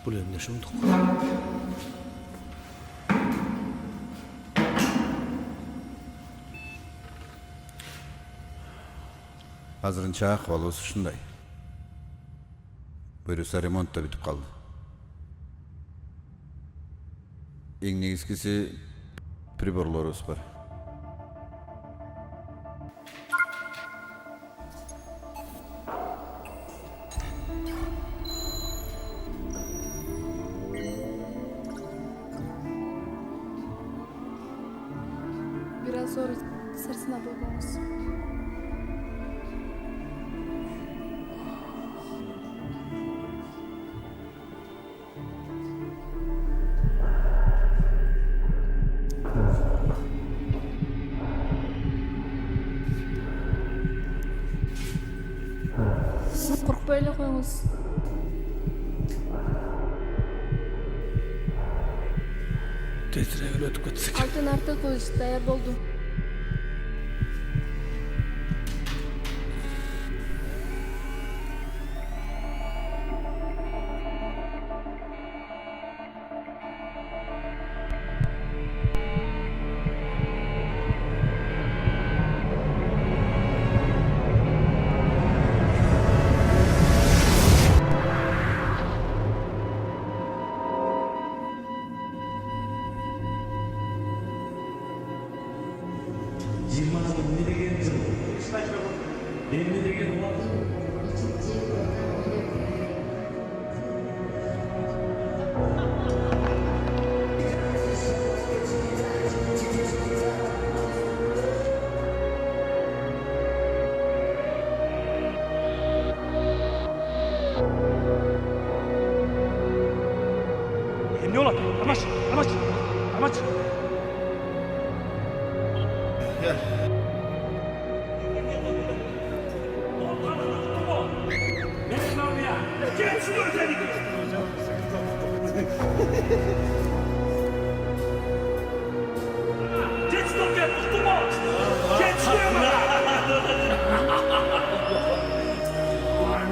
Бул эмне ошондук? Азырынча акыбалыбыз ушундай. Буюрса ремонт да бүтүп калды. Эң негизгиси приборлорубуз бар. Biraz zor sırtına bulmamız. Korkpay эле коюңуз. Тезирээк эле өтүп кетсек. Алтын артык кылыч даяр болду. Emne ola? Amaç, amaç, amaç. Geç stop gel, tutma. Geç şuraya.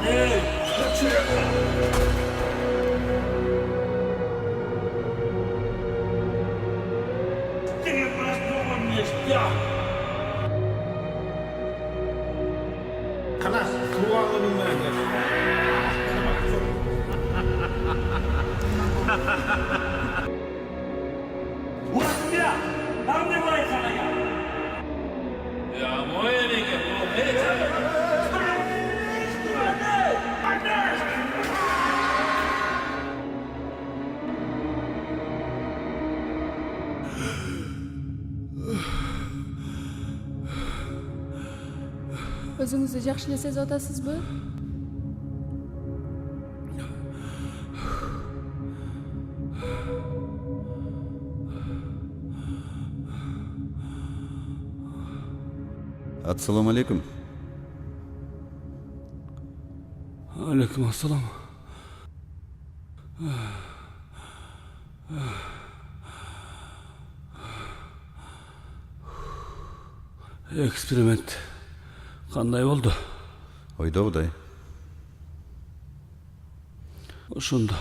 Ne? Özünüzü yaxşı ele sezip atasızbı? Assalamu alaikum. Aleyküm assalam. Eksperiment qanday oldu? Oyda buday. Ошондо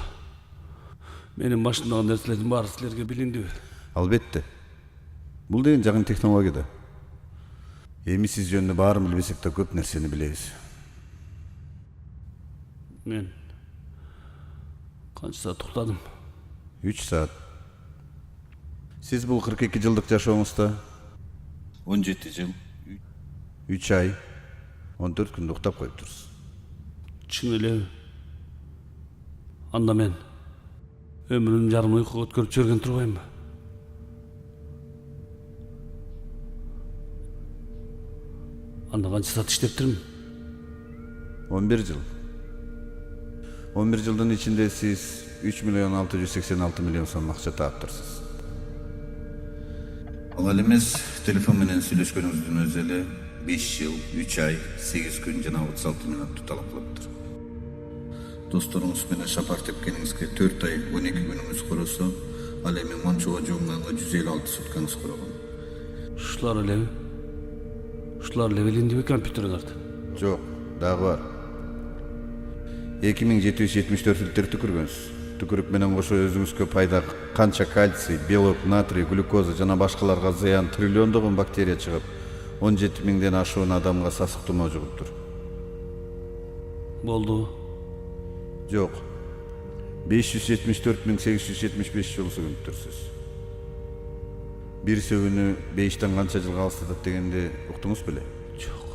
Менин башымдагы нерселердин баары силерге билиндиби? Албетте. Бул деген жаңы технология да. Эми сиз жөнүндө баарын билбесек да көп нерсени билебиз. Мен канча саат уктадым? 3 саат. Сиз бул 42 жылдык жашооңузда 17 жыл, 3 ай, 14 күндө уктап коюптурсуз. Чын элеби? Анда мен өмүрүмдүн жарымын уйкуга өткөрүп жиберген турбаймынбы? Анда канча саат иштептирмин? 11 жыл. 11 жылдын ичинде сиз 3 миллион 686 миллион сом акча таптырсыз. Ал эмес, телефон менен сүйлөшкөнүңүздүн өзү эле 5 жыл, 3 ай, 8 күн жана 36 мүнөт талап кылыптыр. Досторуңуз менен шапар тепкениңизге 4 ай 12 күнүңүз коросо, ал эми Мончуга жуумганга 156 суткаңыз корогон. Ушулар элеби? Ушулар эле билиндиби компьютериңерде? Жок, дагы бар. 2774 фильтр түкүргөнсүз. Түкүрүк менен кошо өзүңүзгө пайда канча кальций, белок, натрий, глюкоза жана башкаларга зыян триллиондогон бактерия чыгып, 17 миңден ашуун адамга сасык тумоо жугуптур. Болду. Жок. 574.875 жол сөгүнүптүрсүз. Бир сөгүнү 5тен канча жылга алыстатат дегенде уктуңуз беле? Жок.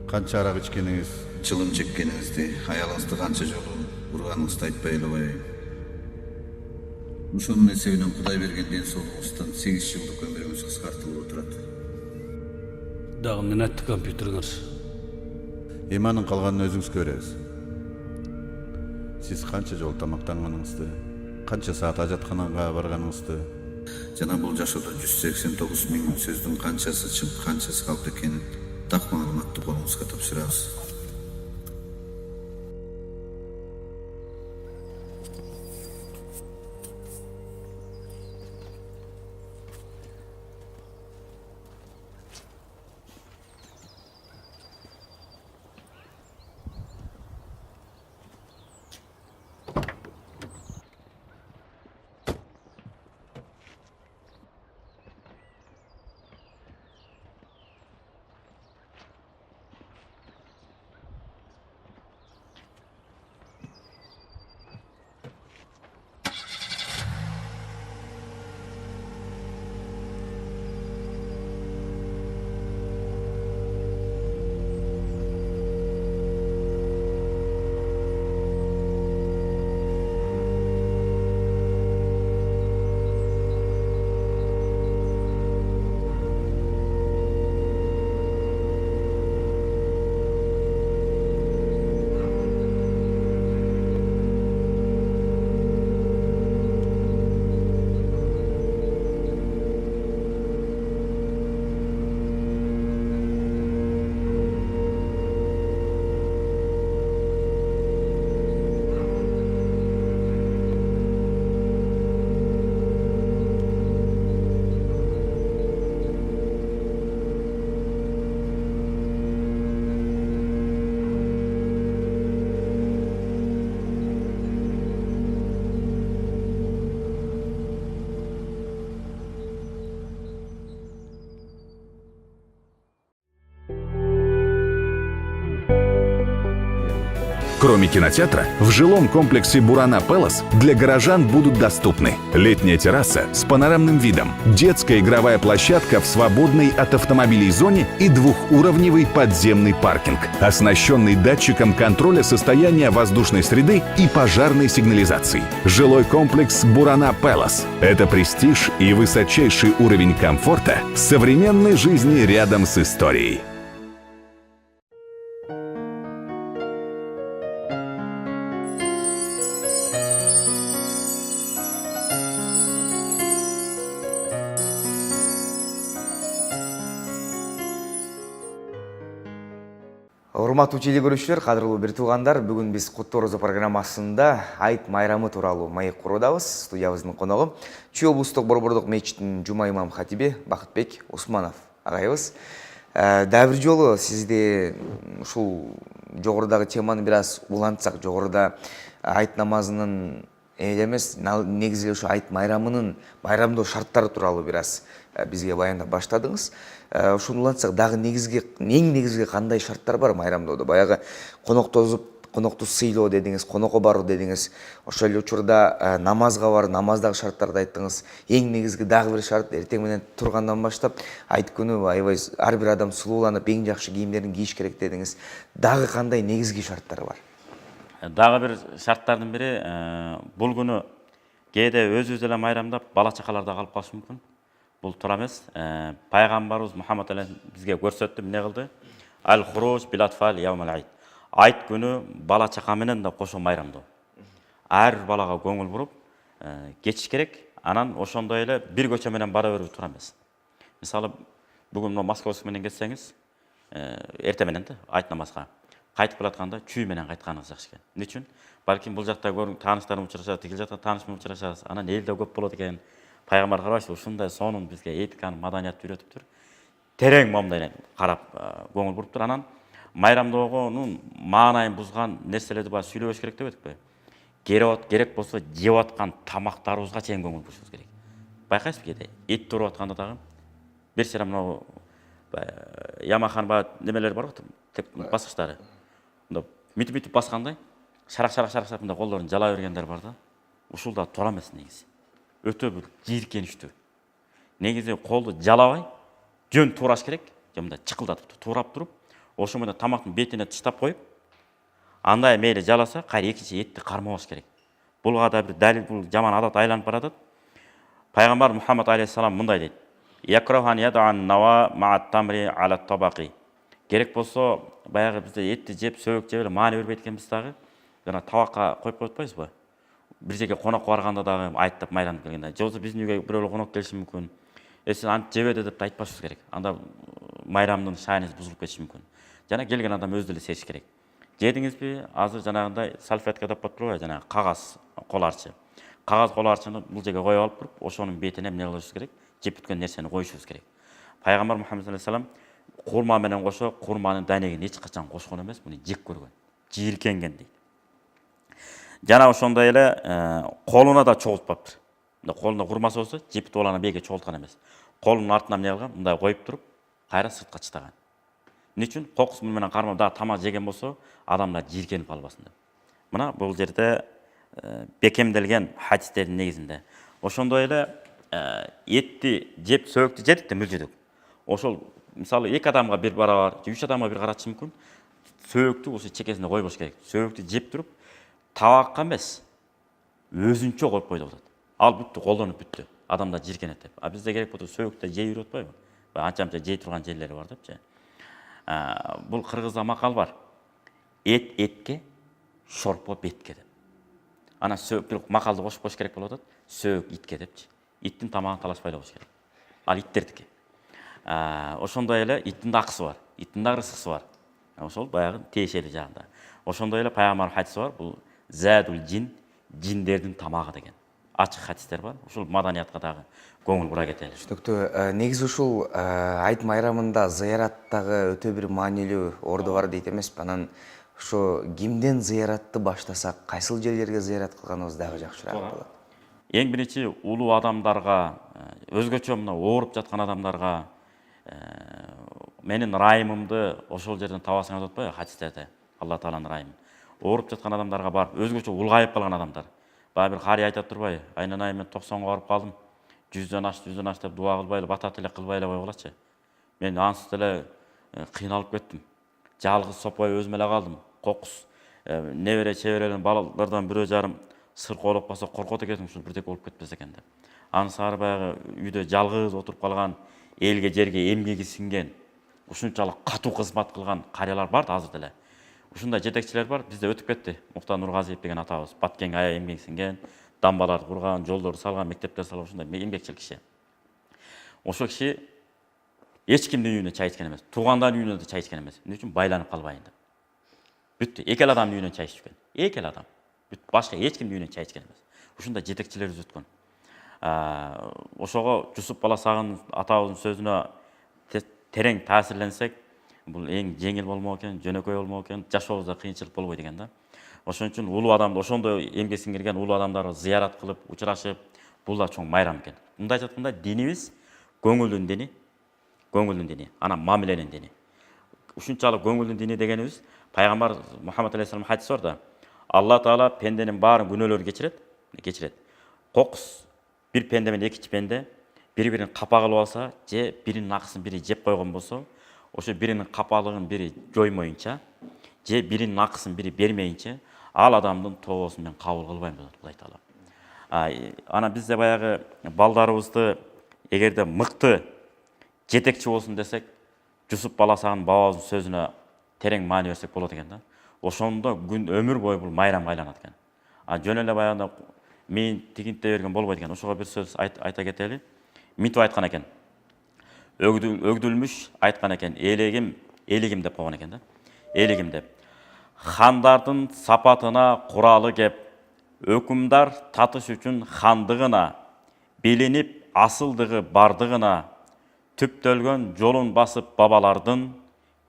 Канча арак ичкениңиз, чылым чеккениңизди, аялыңызды канча жолу урганыңызды айтпай эле коеюн. Ошонун эсебинен Кудай берген ден соолугуңуздан 8 жылдык өмүрүңүз кыскартылып отурат. Дагы эмне айтты компьютериңер? Эми анын калганын өзүңүз көрөсүз. Сиз канча жолу тамактанганыңызды, канча саат ажатканага барганыңызды жана бул жашоодо 189 миң сөздүн канчасы чын, канчасы калп экенин так маалыматты колуңузга тапшырабыз. Кроме кинотеатра, в жилом комплексе Бурана Пэлас для горожан будут доступны летняя терраса с панорамным видом, детская игровая площадка в свободной от автомобилей зоне и двухуровневый подземный паркинг, оснащенный датчиком контроля состояния воздушной среды и пожарной сигнализации. Жилой комплекс Бурана Пэлас – это престиж и высочайший уровень комфорта современной жизни рядом с историей. Урматтуу телекөрүүчүлөр, кадырлуу бир туугандар, бүгүн биз Куттуу Орозо программасында Айт майрамы тууралуу маек куруудабыз. Студиябыздын коногу Чүй облустук Борбордук мечитинин жума имам хатиби Бакытбек Усманов агайыбыз. Дагы бир жолу сизди ушул жогорудагы теманы бир аз улантсак, жогоруда айт намазынын эмес, негизи ушу айт майрамынын майрамдоо шарттары тууралуу бир аз бизге баяндап баштадыңыз. Ушуну улантсак, дагы эң негизги кандай шарттар бар майрамдоодо? Баягы конокту сыйлоо дедиңиз, конокко баруу дедиңиз. Ошол эле учурда намазга бар, намаздагы шарттарды айттыңыз. Эң негизги дагы бир шарт, эртең менен тургандан баштап айт күнү аябай ар бир адам сулууланып эң жакшы кийимдерин кийиш керек дедиңиз. Дагы кандай негизги шарттар бар? Дагы бир шарттардын бири, бул күнү кээде өзүбүз эле майрамдап бала чакалар да калып калышы мүмкүн. Бул туура эмес. Пайгамбарыбыз Мухаммад алейхи бизге көрсөттү, эмне кылды? Ал-хуруж бил-атфал яумал айт. Айт күнү бала чака менен да кошо майрамдоо. Ар бир балага көңүл буруп, кетиш керек. Анан ошондой эле бир көчө менен бара берүү туура эмес. Мисалы, бүгүн Московский менен кетсеңиз, эрте менен да айт намазга кайтып келатканда чүй менен кайтканыңыз жакшы экен. Эмне үчүн? Балким бул жакта тааныштарым учурашат, тигил жакта таанышым учурашат. Анан эл да көп болот экен. Пайгамбар карабайсызбы, ушундай сонун бизге этиканы, маданиятты үйрөтүптүр. Терең момундай карап көңүл буруптур. Анан майрамдоонун маанайын бузган нерселерди баа сүйлөбөш керек деп этикпи? Керек болсо жеп аткан тамактарыбызга чейин көңүл бурушубуз керек. Байкайсызбы кээде эт туруп атканда дагы бир сыйра мына Ямахан ба немелер бар го, баскычтары. Мында митип баскандай, шарак мында колдорун жала бергендер бар да. Ушул да туура эмес негизи. Өтө бир жийиркеничтүү. Негизи колду жалабай, жөн туураш керек. Мында чыкылдатып туурап туруп, ошо менен тамактын бетине тыштап коюп, андай мейли жаласа, кайра экинчи этти кармабаш керек. Булга да бир далил, бул жаман адат айланып баратат. Пайгамбар Мухаммад алейхиссалам мындай дейт: "Якрахан яд'ан нава ма'ат тамри аля табaqi." Керек болсо, баягы бизде этти жеп, сөөк жеп эле маани бербейт экенбиз дагы. Жана табакка коюп коетпайсызбы? Бир жерге конокко барганда дагы айттап майрамдап келгенде, же болбосо биздин үйгө бирөөлөр конок келиши мүмкүн. Сен антип жебеди деп айтпашыбыз керек. Анда майрамдын шайнысы бузулуп кетиши мүмкүн. Жана келген адам өзү деле сезиш керек. Жедиңизби? Азыр жанагындай салфетка деп коюп турбайбы, жана кагаз кол арчы. Кагаз кол арчыны бул жерге коюп алып туруп, ошонун бетине эмне кылышыбыз керек? Жеп бүткөн нерсени коюшубуз керек. Пайгамбар Мухаммад алейхиссалам курма менен кошо курманын данегин эч качан кошкон эмес, муну жек көргөн, жийиркенген дейт. Жана ошондой эле колуна да чогултпаптыр. Колунда курмасы болсо, жепти олана беге чогулткан эмес. Колунун артына эмне кылган? Мындай коюп туруп, кайра сыртка чыштаган. Эмне үчүн? Кокус менен кармап дагы тамак жеген болсо, адамдар жийиркенип калбасын деп. Мына бул жерде бекемделген хадистердин негизинде. Ошондой эле этти жеп, сөөктү жедик да мүлжүдүк. Ошол мисалы 2 адамга бир барабар, 3 адамга бир каратышы мүмкүн. Сөөктү ошо чекесине койбош керек. Сөөктү жеп туруп, табакка эмес, өзүнчө коюп койду болот. Ал бүттү, колдонуп бүттү. Адамдар жиркенет деп. А бизде керек болсо сөөктү жей берип атпайбы? Анча-мынча жей турган жерлери бар депчи. Бул кыргызда макал бар. Эт этке, шорпо бетке деп. Ана сөөк макалды кошуп коюш керек болуп атат. Сөөк итке депчи. Иттин тамагын талашпай койуш керек. Ал иттердики. Ошондой эле иттин да акысы бар, иттин да рызкысы бар. Ошол баягы тиешелүү жагында. Ошондой эле пайгамбар хадиси бар. Бул задул жин, жиндердин тамагы деген. Ачык хадистер бар. Ушул маданиятка дагы көңүл бура кетели. Түшүнүктүү. Негизи ушул айт майрамында зыяраттагы өтө бир маанилүү орду бар дейт эмеспи? Анан ошо кимден зыяратты баштасак, кайсыл жерлерге зыярат кылганыбыз дагы жакшыраак болот. Эң биринчи улуу адамдарга, өзгөчө мына ооруп жаткан адамдарга менин райымымды ошол жерден табасыңар деп атпайбы хадистерде? Алла тааланын райымы. Ооруп жаткан адамдарга барып, өзгөчө улгайып калган адамдар. Баа бир карый айтат турбайбы? Айнанай, мен 90га барып калдым. 100дөн аш деп дуа кылбай эле, батат эле кылбай эле койгулачы. Мен ансыз деле кыйналып кеттим. Жалгыз сопой өзүм эле калдым. Кокус небере чеберелен балалардан бирөө жарым сыркоолоп калса коркот экенсиң, ушул бирдеке болуп кетпес экен деп. Анысары баягы үйдө жалгыз отуруп калган, элге жерге эмгеги сиңген, ушунчалык катуу кызмат кылган карыялар бар да азыр деле. Ушундай жетекчилер бар, бизде өтүп кетти. Муктар Нургазиев деген атабыз, Баткенге ая эмгеги сиңген, дамбаларды курган, жолдорду салган, мектептер салган, ушундай эмгекчил киши. Ошол киши эч кимдин үйүнө чай ичкен эмес, туугандардын үйүнө да чай ичкен эмес. Эмне үчүн? Байланып калбайын деп. Бүттү. Эки адамдын үйүнөн чай ичкен. Эки адам. Бүт башка эч кимдин үйүнөн чай ичкен эмес. Ушундай жетекчилерибиз өткөн. Ошого Жусуп Баласагын атабыздын сөзүнө терең таасирленсек, бул эң жеңил болмок экен, жөнөкөй болмок экен, жашообузда кыйынчылык болбойт экен да. Ошон үчүн улуу адамды, ошондой эмгек сиңирген улуу адамдарды зыярат кылып, учурашып, бул да чоң майрам экен. Мындайча айтканда динибиз көңүлдүн дини, анан мамиленин дини. Ушунчалык көңүлдүн дини дегенибиз, пайгамбар Мухаммад алейхиссалам хадиси бар да. Алла Таала пенденин баарын күнөөлөрүн кечирет. Кокус бир пенде менен экинчи пенде бири-бирин капа кылып алса, же биринин акысын бири жеп койгон болсо, ошо биринин капалыгын бири жоймоюнча, же биринин акысын бири бермейинче, ал адамдын тообосун мен кабыл кылбайм деп Алла Таала. Ана бизде баягы балдарыбызды эгерде мыкты жетекчи болсун десек, Жусуп баласагын бабабыздын сөзүнө терең маани берсек болот экен да. Ошондо күн өмүр бою бул майрамга айланат экен. Жөн эле баягында мен тигинте берген болбойт экен. Ошого бир сөз айта кетели. Митип айткан экен. Өгдүлмүш айткан экен. Элигим деп койгон экен да. Элигим деп. Хандардын сапатына куралы кеп, өкүмдар татыш үчүн хандыгына, билинип асылдыгы бардыгына, түптөлгөн жолун басып бабалардын,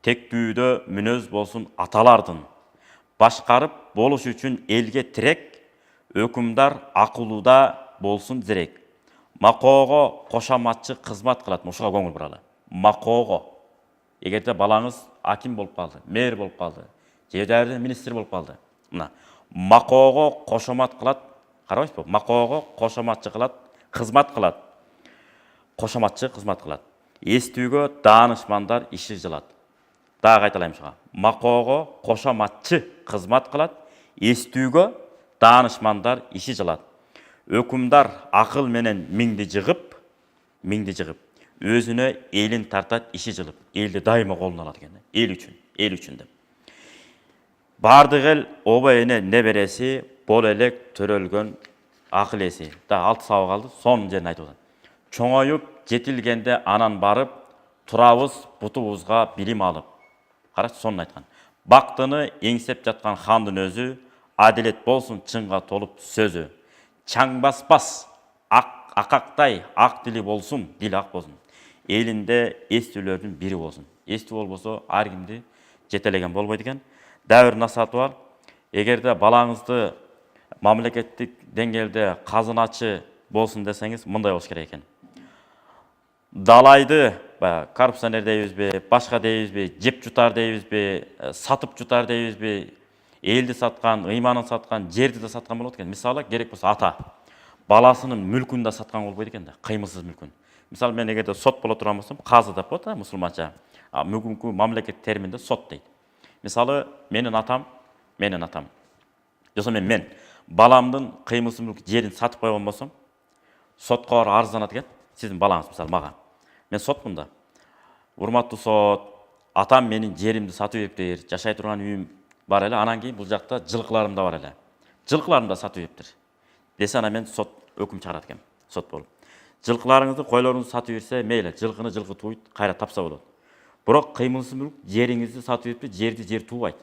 тектүүдө мүнөз болсун аталардын. Башкарып болуш үчүн элге тирек, өкүмдар акылууда болсун зерек. Макоого кошаматчы кызмат кылат. Ушуга көңүл буралы. Макоого. Эгерде балаңыз аким болуп калды, мэр болуп калды, же министр болуп калды. Мына макоого кошамат кылат. Карабайсызбы? Макоого кошаматчы кылат, кызмат кылат. Кошаматчы кызмат кылат. Эстүүгө даанышмандар иши жылат. Дагы кайталайм ушуга. Макоого кошаматчы кызмат кылат, эстүүгө даанышмандар иши жылат. Өкүмдар акыл менен миңди жыгып, өзүнө элин тартат иши жылып. Элди дайыма колуна алат экен. Эл үчүн деп. Бардык эл оба эне небереси, бол элек төрөлгөн акыл эси. Да 6 сабак калды, сонун жерин айтып атат. Чоңоюп жетилгенде анан барып, турабыз бутубузга билим алып. Карачы, сонун айткан. Бактыны эңсеп жаткан хандын өзү, адилет болсун чынга толуп сөзү. Чаң баспас, акактай ак дили болсун, дил ак болсун. Элинде эстүүлөрдүн бири болсун. Эстүү болбосо ар кимди жетелеген болбойт экен. Дагы бир насааты бар. Эгерде балаңызды мамлекеттик деңгээлде казыначы болсун десеңиз, мындай болуш керек экен. Далайды, коррупционер дейбизби, башка дейбизби, жеп жутар дейбизби, сатып жутар дейбизби, элди саткан, ыйманын саткан, жерди да саткан болот экен. Мисалы, керек болсо ата баласынын мүлкүн да саткан болбойт экен да, кыймылсыз мүлкүн. Мисалы, мен эгерде сот боло турган болсом, казы деп коет да, мусулманча. Бүгүнкү мамлекет терминде сот дейт. Мисалы, менин атам, жосо мен баламдын кыймылсыз мүлк жерин сатып койгон болсом, сотко барып арызданат экен, сиздин балаңыз мисалы мага. Мен сотмун да. Урматтуу сот, атам менин жеримди сатып жептир, жашай турган үйүм бар эле, анан кийин бул жакта жылкыларым да бар эле. Жылкыларым да сатып жептир. Десе ана мен сот өкүм чыгарат экен, сот болуп. Жылкыларыңызды, койлоруңузду сатып берсе, мейли, жылкыны жылкы тууйт, кайра тапса болот. Бирок кыймылсыз мүлк жериңизди сатып жептир, жерди жер туубайт.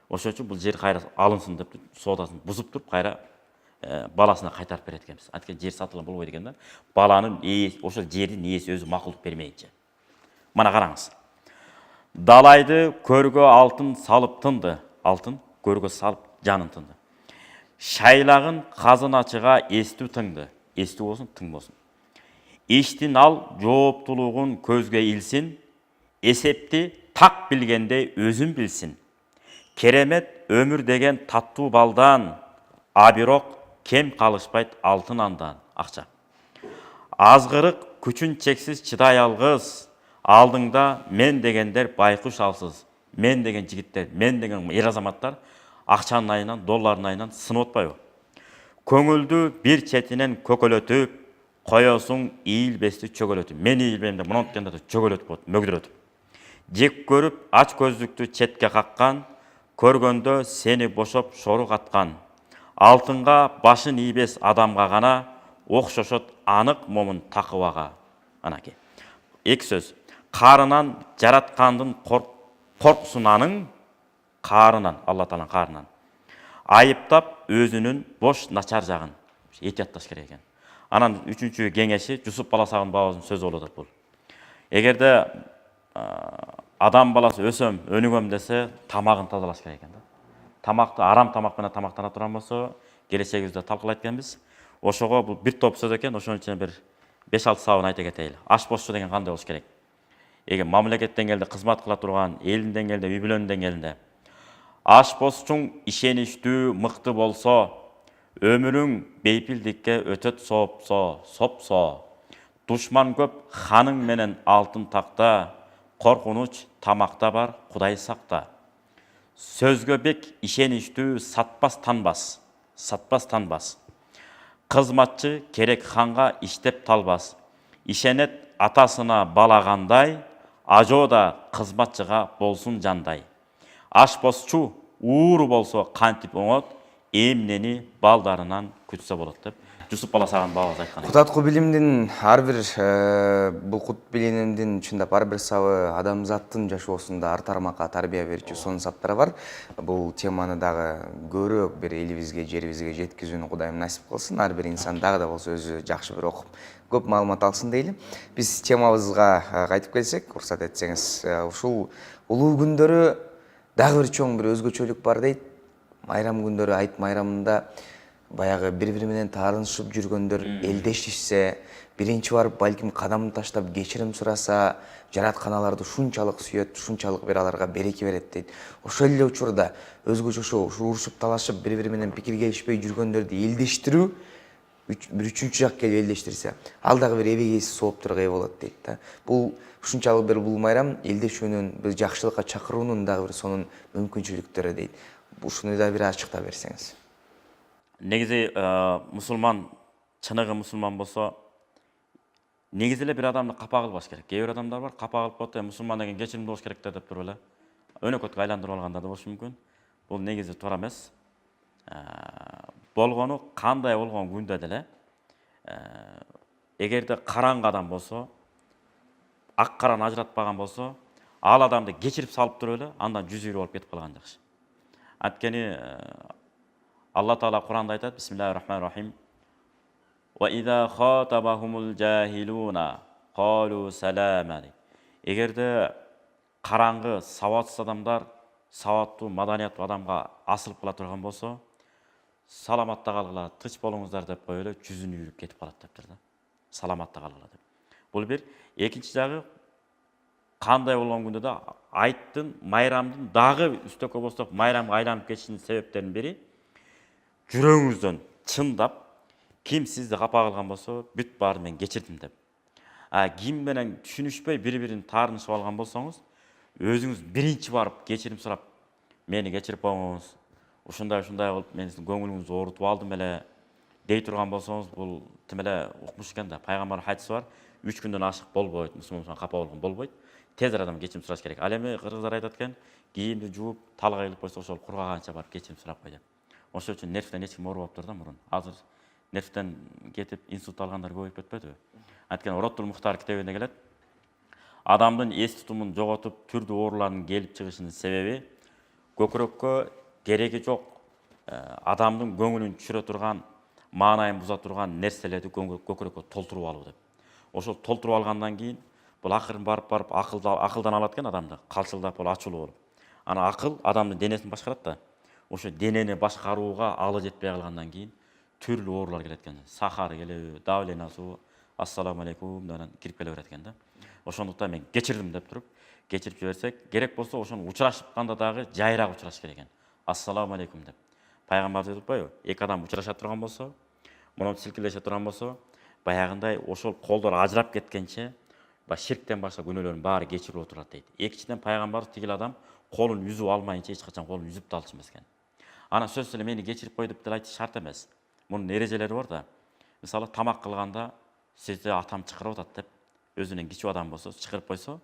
Ошон үчүн бул жер кайра алынсын деп соодасын бузуп туруп кайра баласына кайтарып берет экенбиз. Анткени жер сатылган болбойт экен да. Баланын ошол жердин ээси өзү макулдук бермейинче. Мына караңыз. Далайды көргө алтын салып тынды. Алтын көргө салып жанын тынды. Шайлагын казыначыга эстүү тыңды. Эстүү болсун, тың болсун. Иштин ал жооптулугун көзгө илсин. Эсепти так билгенде өзүн билсин. Керемет өмүр деген таттуу балдан, а бирок кем калышпайт алтын андан, акча. Азгырык күчүн чексиз чыдай алгыз. Алдыңда мен дегендер байкуш алсыз. Мен деген жигиттер, мен деген эр азаматтар акчанын айынан, доллардын айынан сынып атпайбы? Көңүлдү бир четинен көкөлөтүп, коесуң ийилбести чөгөлөтүп. Мен ийилбейм деп монткенде чөгөлөтүп болот, мөгдүрөтүп. Жек көрүп ач көздүктү четке каккан, көргөндө сени бошоп шору каткан. Алтынга башын ийбес адамга гана окшошот анык момун такыбага. Анаки. Эки сөз. Карынан жараткандын корксун аның, карынан, Алла Тааланын карынан. Айыптап өзүнүн бош начар жагын. Этиятташ керек экен. Анан үчүнчү кеңеши Жусуп баласагын бабабыздын сөзү болот бул. Эгерде адам баласы өсөм, өнүгөм десе, тамагын тазалаш керек экен да. Тамакты арам тамак менен тамактана турган болсо, келечегибизде талкуулайт экенбиз. Ошого бул бир топ сөз экен, ошонун ичинен бир 5-6 сабын айта кетейли. Аш бошчу деген кандай болуш керек? Эгер мамлекет деңгээлде кызмат кыла турган, элдин деңгээлде, үй бүлөнүн деңгээлинде аш бошчуң ишеничтүү, мыкты болсо, өмүрүң бейпилдикке өтөт сопсо. Душман көп, ханың менен алтын такта, коркунуч тамакта бар, Кудай сакта. Сөзгө бек ишеничтүү, сатпас танбас. Кызматчы керек ханга иштеп талбас. Ишенет атасына балагандай, ажода кызматчыга болсун жандай. Аш бошчу ууру болсо кантип оңот, эмнени балдарынан күтсө болот деп Жусуп Баласаган бабабыз айткан. Кутаткуу билимдин ар бир бул кут билимдин чындап ар бир сабы адамзаттын жашоосунда ар тармакка тарбия берүүчү сонун саптар бар. Бул теманы дагы көбүрөөк бир элибизге, жерибизге жеткизүүнү Кудайым насип кылсын. Ар бир инсан дагы да болсо өзү жакшы бир окуп, көп маалымат алсын дейли. Биз темабызга кайтып келсек, уруксат этсеңиз, ушул улуу күндөрү дагы бир чоң бир өзгөчөлүк бар дейт. Майрам күндөрү, айт майрамында баягы бири-бири менен таарынышып жүргөндөр элдешишсе, биринчи барып балким кадамын таштап кечирим сураса, жаратканаларды шунчалык сүйөт, шунчалык бир аларга береке берет дейт. Ошол эле учурда өзгөчө ушул урушуп талашып бири-бири менен пикир келишпей жүргөндөрдү элдештирүү, бир үчүнчү жак келип элдештирсе, ал дагы бир эбегейсиз соопторго ээ болот дейт да. Бул ушунчалык бир бул майрам элдешүүнүн, бир жакшылыкка чакыруунун дагы бир сонун мүмкүнчүлүктөрү дейт. Ушуну да бир ачыктап берсеңиз. Негизи мусулман, чыныгы мусулман болсо, негизи эле бир адамды капа кылбаш керек. Кээ бир адамдар бар, капа кылып коет, мусулман деген кечиримдүү болуш керек деп туруп эле өнөкөткө айландырып алгандар да болушу мүмкүн. Бул негизи туура эмес. Болгону кандай болгон күндө деле, эгерде караңгы адам болсо, ак караны ажыратпаган болсо, ал адамды кечирип салып туруп эле, андан жүзүрү болуп кетип калган жакшы. Анткени Алла Таала Куранда айтат: Бисмиллахир-рахманир-рахим. Ва иза хатабахумул жахилуна қалу салама. Эгерде караңгы, саватсыз адамдар саваттуу, маданияттуу адамга асылып кала турган болсо, саламатта калгыла, тыч болуңуздар деп коюп эле жүзүн үйрүп кетип калат дептир да. Саламатта калгыла деп. Бул бир. Экинчи жагы, кандай болгон күндө да айттын, майрамдын дагы үстөккө бостоп майрамга айланып кетишинин себептеринин бири жүрөгүңүздөн чындап, ким сизди капа кылган болсо, бүт баарын мен кечирдим деп. Ким менен түшүнүшпөй бири-бирин таарынышып алган болсоңуз, өзүңүз биринчи барып кечирим сурап, мени кечирип коюңуз, ушундай болуп, мен сиздин көңүлүңүздү оорутуп алдым эле дей турган болсоңуз, бул тим эле укмуш экен да. Пайгамбар хадиси бар: 3 күндөн ашык болбойт, мусулман капа болгон болбойт. Тез арада кечирим сураш керек. Ал эми кыргыздар айтат экен, кийимди жууп, талга кылып койсо, ошол кургаганча барып кечирим сурап кой деп. Ошол үчүн нервден эч ким оорубаптыр да мурун. Азыр нервден кетип инсульт алгандар көбөйүп кетпедиби? Анткени Ротул Мухтар китебинде келет. Адамдын эс тутумун жоготуп, түрдүү оорулардын келип чыгышынын себеби көкүрөккө кереги жок, адамдын көңүлүн түшүрө турган, маанайын буза турган нерселерди көкүрөккө толтуруп алуу деп. Ошол толтуруп алгандан кийин бул акырын барып акылдан алат экен адамды, калчылдап болуп, ачуулуу болуп. Ана акыл адамдын денесин башкарат да. Ошо денени башкарууга алы жетпей калгандан кийин түрлүү оорулар келет экен. Сахар келеби, давлениясы, ассаламу алейкум менен кирип келе берет экен да. Ошондуктан мен кечирдим деп туруп, кечирип жиберсек, керек болсо ошону учурашканда дагы жайыраак учураш керек экен. Ассаламу алейкум деп. Пайгамбар айтпайбы? Эки адам учураша турган болсо, муну силкилеше турган болсо, баягындай ошол колдор ажырап кеткенче, ширктен башка күнөөлөрдүн баары кечирип отурат дейт. Экинчиден пайгамбар тигил адам колун үзүп алмайынча эч качан колун үзүп да алчу эмес экен. Ана сөзсүз эле мени кечирип кой деп деле айтыш шарт эмес. Мунун эрежелери бар да. Мисалы тамак кылганда сизди атам чакырып атат деп, өзүнөн кичүү адам болсо, чакырып койсо,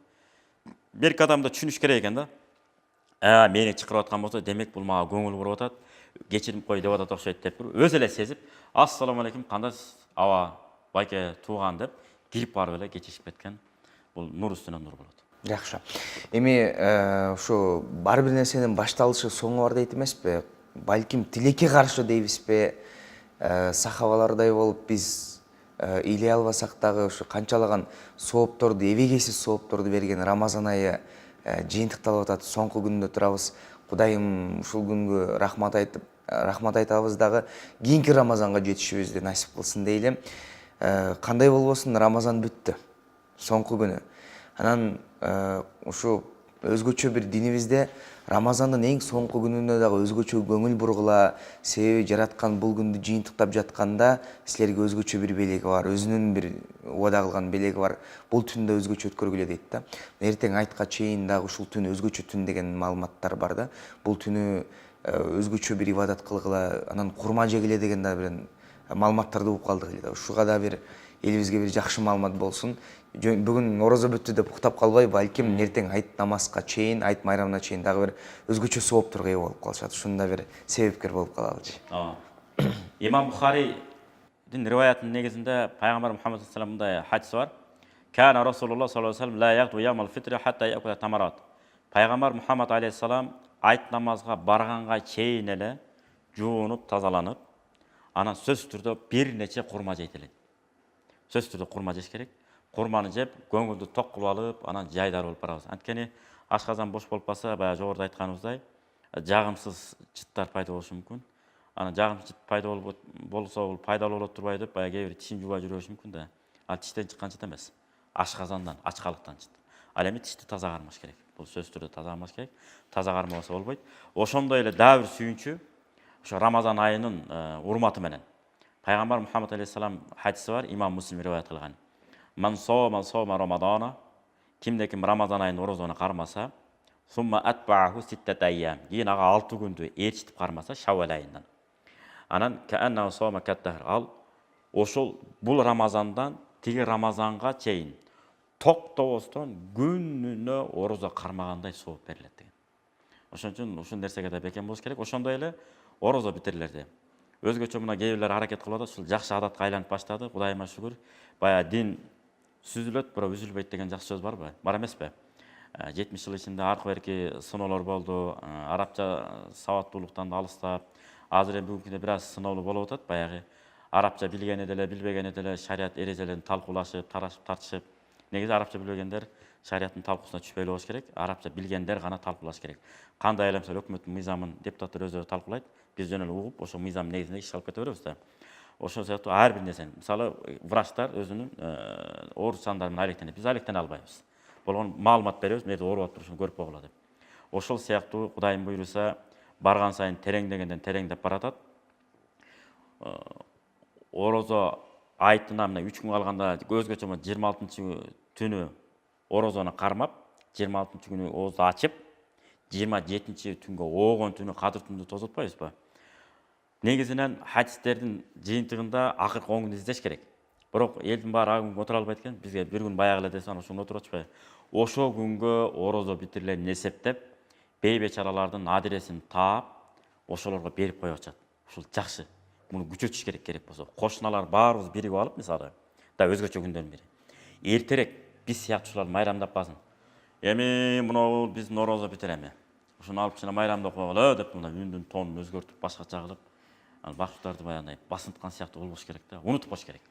берки адамда түшүнүш керек экен да. Мени чакырып аткан болсо, демек бул мага көңүл буруп атат, кечирип кой деп атат окшойт деп, өзү эле сезип, ассаламу алейкум, кандайсыз, аба, байке, тууган деп, кирип барып эле кечишип кеткен. Бул нур үстүнөн нур болот. Жакшы. Эми ушу бар бир нерсенин башталышы соңу бар дейт эмеспи? Балким тилекке каршы дейбизби? Сахабалардай болуп биз илей албасак дагы ушу канчалаган соопторду, эбегейсиз соопторду берген Рамазан айы жыйынтыкталып атат. Соңку күндө турабыз. Кудайым ушул күнгө рахмат айтабыз дагы кийинки Рамазанга жетишибизди насип кылсын дейлем. Кандай болбосун, Рамазан бүттү. Соңку күнү. Анан ушу өзгөчө бир динибизде Рамазандын эң соңку күнүнө дагы өзгөчө көңүл бургула, себеби жараткан бул күндү жыйынтыктап жатканда силерге өзгөчө бир белеги бар, өзүнүн бир убада кылган белеги бар. Бул түндө өзгөчө өткөргүлө дейт да. Эртең айтка чейин дагы ушул түн өзгөчө түн деген маалыматтар бар да. Бул түнү өзгөчө бир ибадат кылгыла, анан курма жегиле деген да бир маалыматтарды угуп калдык эле да. Ушуга да бир элибизге бир жакшы маалымат болсун. Бүгүн орозо бүттү деп уктап калбай, балким эртең айт намазга чейин, айт майрамына чейин дагы бир өзгөчө соопторго ээ болуп калышат. Ушунда бир себепкер болуп калабыз. Имам Бухаридин риваятынын негизинде пайгамбар Мухаммад саллаллаху алейхи хадис бар. Кана Расулуллах саллаллаху алейхи вассалам ла ягду ямал фитри хатта якула тамарат. Пайгамбар Мухаммад алейхиссалам айт намазга барганга чейин эле жуунуп, тазаланып, анан сөзсүз түрдө бир нече курма жейт элек. Сөзсүз түрдө курма жеш керек. Курманы жеп, көңүлдү ток кылып алып, анан жайдар болуп барабыз. Анткени ашказан бош болуп калса, баягы жогоруда айтканыбыздай, жагымсыз жыттар пайда болушу мүмкүн. Анан жагымсыз жыт пайда болсо, бул пайдалуу болот турбай деп, баягы кээ бир тишин жубай жүрүшү мүмкүн да. Ал тиштен чыккан жыт эмес. Ашказандан, ачкалыктан жыт. Ал эми тишти таза кармаш керек. Бул сөзсүз түрдө таза кармаш керек. Таза кармабаса болбойт. Ошондой эле дагы бир сүйүнчү, ошо Рамазан айынын урматы менен. Пайгамбар Мухаммад алейхиссалам хадиси бар, Имам Муслим риваят кылган. Ман сома Рамадана, кимде ким Рамазан айын орозону кармаса, сумма атбааху ситтата айям, кийин ага 6 күндү ээрчитип кармаса Шаввал айынан. Анан каанна сома каттахр, ал ошол бул Рамазандан тиги Рамазанга чейин токтобостон күнүнө орозо кармагандай сооп берилет деген. Ошон үчүн ушул нерсеге да бекем болуш керек. Ошондой эле орозо битирилерде өзгөчө мына кээ бирлер аракет кылып атат, ушул жакшы адатка айланып баштады. Кудайыма шүгүр. Бая дин сүзүлөт, бирок үзүлбөйт деген жакшы сөз барбы? Бар эмеспи? 70 жыл ичинде аркы берки сыноолор болду, арабча сабаттуулуктан да алыстап, азыр эми бүгүнкү күндө бир аз сыноолуу болуп атат. Баягы арабча билгени деле, билбегени деле шарият эрежелерин талкуулашып, тарашып, тартышып. Негизи арабча билбегендер шариаттын талкуусуна түшпөй эле болуш керек. Арабча билгендер гана талкуулаш керек. Кандай айламса өкмөттүн мыйзамын депутаттар өздөрү талкуулайт. Биз жөн эле угуп, ошо мыйзам негизинде иш алып кете беребиз да. Ошол сыяктуу ар бир нерсени, мисалы, врачтар өзүнүн ооруч жандары менен алектенет. Биз алектене албайбыз. Болгон маалымат беребиз, мындай ооруп атып көрүп койгула деп. Ошол сыяктуу Кудайым буйруса, барган сайын тереңдегенден тереңдеп баратат. Орозо айтына мына 3 күн калганда өзгөчө 26-түнү орозону кармап, 26-күнү оозду ачып, 27-түнгө оогон түнү кадыр түндү тозотпайбызбы? Негизинен хадистердин жыйынтыгында акыркы 10 күндү издеш керек. Бирок элдин баары ак күнгө отура албайт экен. Бизге бир күн баягы эле десе, ошону отуруп атышпайбы? Ошол күнгө орозо битирилгенин эсептеп, бейбечаралардын адресин таап, ошолорго берип коюп атышат. Ушул жакшы. Муну күчөтүш керек болсо. Кошуналар баарыбыз биригип алып, мисалы, да өзгөчө күндөрдүн бири. Эртерээк биз сыяктуучулар майрамдап калсын. Эми муну биз орозо битиреми. Ушуну алып чына майрамдап койгула деп мына үндүн тонун өзгөртүп башкача кылып, ал башкаларды баягындай басынткан сыяктуу болбош керек да. Унутуп коюш керек.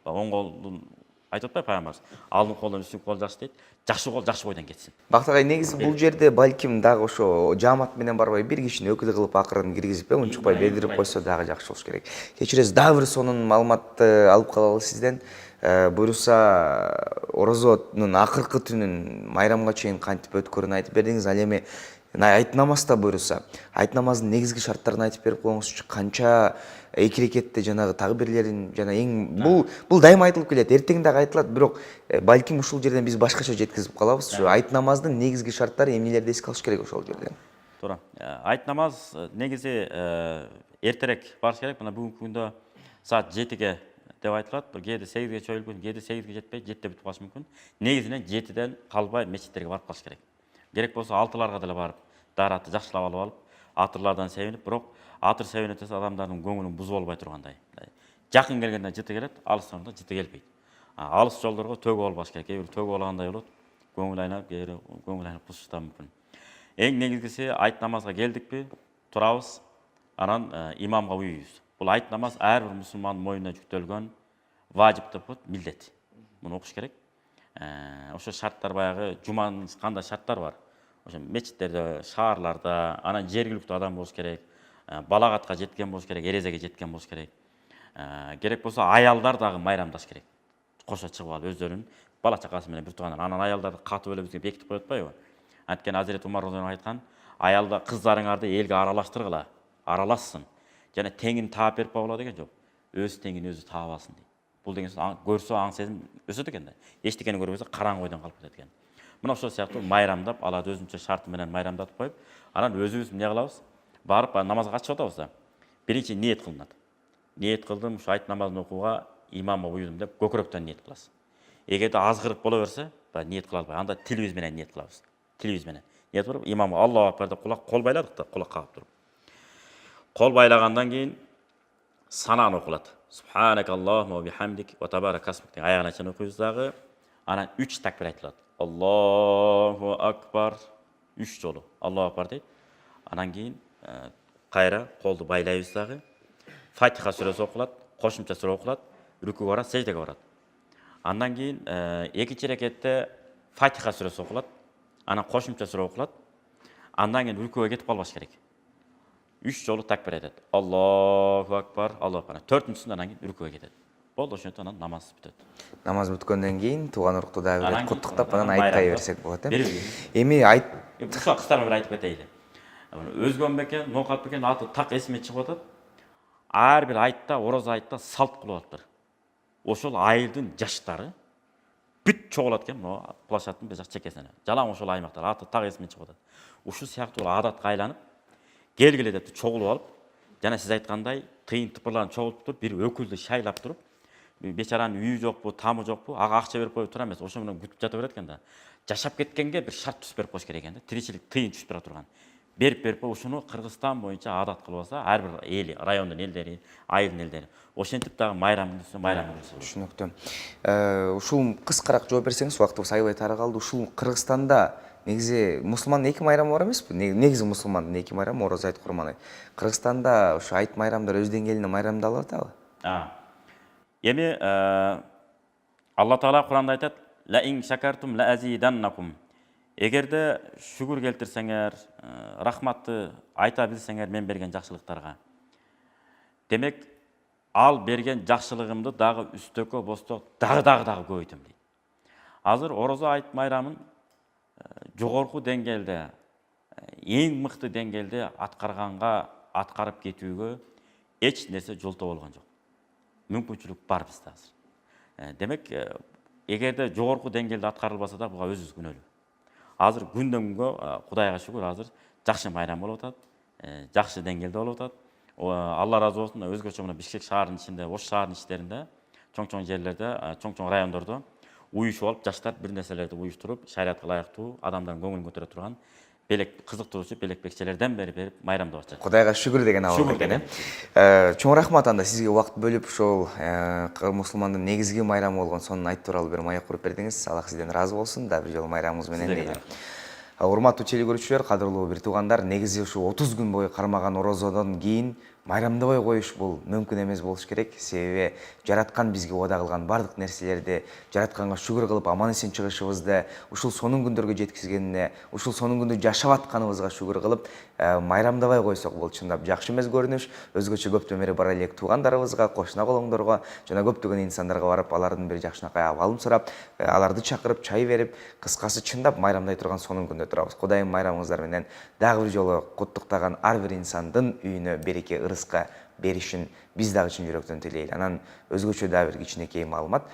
Оң колдун айтып атпайбы пайгамбарыбыз? Алдын колдон үстүн кол жакшы дейт. Жакшы кол жакшы бойдон кетсин. Бактагай, негизи бул жерде балким дагы ошо жаамат менен барбай бир кишини өкүл кылып акырын киргизип, унчукпай бердирип койсо дагы жакшы болуш керек. Кечиресиз, дагы бир сонун маалыматты алып калалы сизден. Буйруса, орозонун акыркы түнүн майрамга чейин кантип өткөрүнүн айтып бердиңиз. Ал эми айт намазда буйруса, айт намаздын негизги шарттарын айтып берип коюңузчу. Канча эки рекетте жанагы такбирлерин жана эң бул дайыма айтылып келет, эртең дагы айтылат, бирок балким ушул жерден биз башкача жеткизип калабыз. Ушу айт намаздын негизги шарттары эмнелерди эске алыш керек ошол жерден? Туура. Айт намаз негизи эртерээк барыш керек. Мына бүгүнкү күндө саат 7ге деп айтылат. Бир кээде 8ге чоюлуп, кээде 8ге жетпей, 7де бүтүп калышы мүмкүн. Негизинен 7ден калбай мечиттерге барып калыш керек. Керек болсо 6ларга деле барып, дааратты жакшылап алып, атырлардан себинип, бирок атыр себинип десе адамдардын көңүлүн бузуп албай тургандай. Жакын келгенде жыты келет, алыстарда жыты келбейт. Алыс жолдорго төгүп албаш керек. Кээ бир төгүп алгандай болот. Көңүл айнап, кээ бир көңүл айнап кусуш да мүмкүн. Эң негизгиси айт намазга келдикпи, турабыз, анан имамга уюйбуз. Бул айт намаз ар бир мусулмандын мойнуна жүктөлгөн важип деп коет, милдет. Муну окуш керек. Ошо шарттар баягы жуманын кандай шарттар бар. ошо мечиттерде, шаарларда, анан жергиликтүү адам болуш керек, балагатка жеткен болуш керек, эрезеге жеткен болуш керек. Керек болсо аялдар дагы майрамдаш керек. Кошо чыгып алып өздөрүнүн бала чакасы менен бир туугандар. Анан аялдарды катып эле бизге бекитип коюп атпайбы? Анткени Азирет Умар разияллаху айткан, аялда кыздарыңарды элге аралаштыргыла, аралашсын. Жана теңин таап берип койгула деген жок. Өз теңин өзү таап алсын дейт. Бул деген сөз көрсө аң сезим өсөт экен да. Эчтекени көрбөсө караңгы ойдон калып кетет экен. Мына ошол сыяктуу майрамдап, аларды өзүнчө шарты менен майрамдатып коюп, анан өзүбүз эмне кылабыз? Барып намазга катышып атабыз да. Биринчи ниет кылынат. Ниет кылдым, ушу айт намазын окууга имамга уюдум деп көкүрөктөн ниет кыласыз. Эгерде азгырык боло берсе, ниет кыла албай, анда тилибиз менен ниет кылабыз. Тилибиз менен. Ниет кылып, имамга Аллаху акбар деп кол байладык да, кулак кагып туруп. Кол байлагандан кийин санааны окулат. Субханакаллахумма ва бихамдик ва табаракасмук деген аягына чейин окуйбуз дагы. Анан 3 такбир айтылат. Аллаху акбар 3 жолу. Аллаху акбар дейт. Анан кийин кайра колду байлайбыз дагы. Фатиха сүрөсү окулат, кошумча сүрө окулат, рүкүүгө барат, сеждеге барат. Андан кийин экинчи рекетте Фатиха сүрөсү окулат, анан кошумча сүрө окулат. Андан кийин рүкүүгө кетип калбаш керек. 3 жолу такбир айтат. Аллаху акбар, Аллаху акбар. 4-сүндө анан кийин рүкүүгө кетет. Болду, ошентип анан намаз бүтөт. Намаз бүткөндөн кийин тууган урукту дагы бир куттуктап анан айттай берсек болот, Эми айт Ушул кыстар менен айтып кетейли. Өзгөн бекен, Ноокат бекен аты так эсиме чыгып атат. Ар бир айтта, ороза айтта салт кылып атыптыр. Ошол айылдын жаштары бүт чогулат экен, мына площадтын бир жак чекесине. Жалаң ошол аймактар аты так эсиме чыгып атат. Ушул сыяктуу адатка айланып, келгиле деп чогулуп алып, жана сиз айткандай тыйын тыпырларын чогултуп туруп, бир өкүлдү шайлап туруп, бечаранын үйү жокпу, тамы жокпу, ага акча берип коюп тура эмес, ошо менен күтүп жата берет экен да. Жашап кеткенге бир шарт түзүп берип коюш керек экен да. Тиричилик тыйын түшүп тура турган. Берип ушуну Кыргызстан боюнча адат кылып алса, ар бир эл, райондун элдери, айылдын элдери ошентип дагы майрамды түшүнүктүү. Ушул кыскараак жооп берсеңиз, убактыбыз аябай тара калды. Ушул Кыргызстанда негизи мусулмандын 2 майрамы бар эмеспи? Негизи мусулмандын 2 майрамы орозо айт, курман айт. Кыргызстанда ушу айт майрамдар өз деңгээлинде майрамдалып атабы? Эми Алла Таала Куранда айтат: "Ла ин шакартум ла азиданнакум." Эгерде шүгүр келтирсеңер, рахматты айта билсеңер мен берген жакшылыктарга. Демек, ал берген жакшылыгымды дагы үстөккө босток дагы көбөйтөм дейт. Азыр орозо айт майрамын жогорку деңгээлде, эң мыкты деңгээлде аткарып кетүүгө эч нерсе жолтоо болгон жок. Мүмкүнчүлүк бар бизде азыр. Демек, эгерде жогорку деңгээлде аткарылбаса да буга өзүбүз күнөөлүү. Азыр күндөн күнгө Кудайга шүгүр азыр жакшы майрам болуп атат, жакшы деңгээлде болуп атат. Алла разы болсун, өзгөчө мына Бишкек шаарынын ичинде, Ош шаарынын ичтеринде, чоң-чоң жерлерде, чоң-чоң райондордо уюшуп алып жаштар бир нерселерди уюштуруп, шариатка ылайыктуу, адамдардын көңүлүн көтөрө турган белек кызыктыруучу белек-бекчелерден бери майрамдап атышат. Кудайга шүгүр деген абал экен. Чоң рахмат анда сизге убакыт бөлүп ушул мусулмандын негизги майрамы болгон сонун айт тууралуу бир маек куруп бердиңиз. Аллах сизден разы болсун. Да бир жолу майрамыңыз менен дейли. Урматтуу теле көрүүчүлөр, кадырлуу бир туугандар, негизи ушу 30 күн бою кармаган орозодон кийин майрамдабай коюш бул мүмкүн эмес болуш керек. Себеби жараткан бизге убада кылган бардык нерселерди жаратканга шүгүр кылып аман эсен чыгышыбызды, ушул сонун күндөргө жеткизгенине, ушул сонун күндү жашап атканыбызга шүгүр кылып майрамдабай койсок бул чындап жакшы эмес көрүнүш. Өзгөчө көптөн бери бара элек туугандарыбызга, кошуна колоңдорго жана көптөгөн инсандарга барып, алардын бир жакшынакай абалын сурап, аларды чакырып, чай берип, кыскасы чындап майрамдай турган сонун күндө турабыз. Кудайым майрамыңыздар менен дагы бир жолу куттуктаган ар бир инсандын үйүнө береке, ырыска беришин биз дагы чын жүрөктөн тилейли. Анан өзгөчө дагы бир кичинекей маалымат.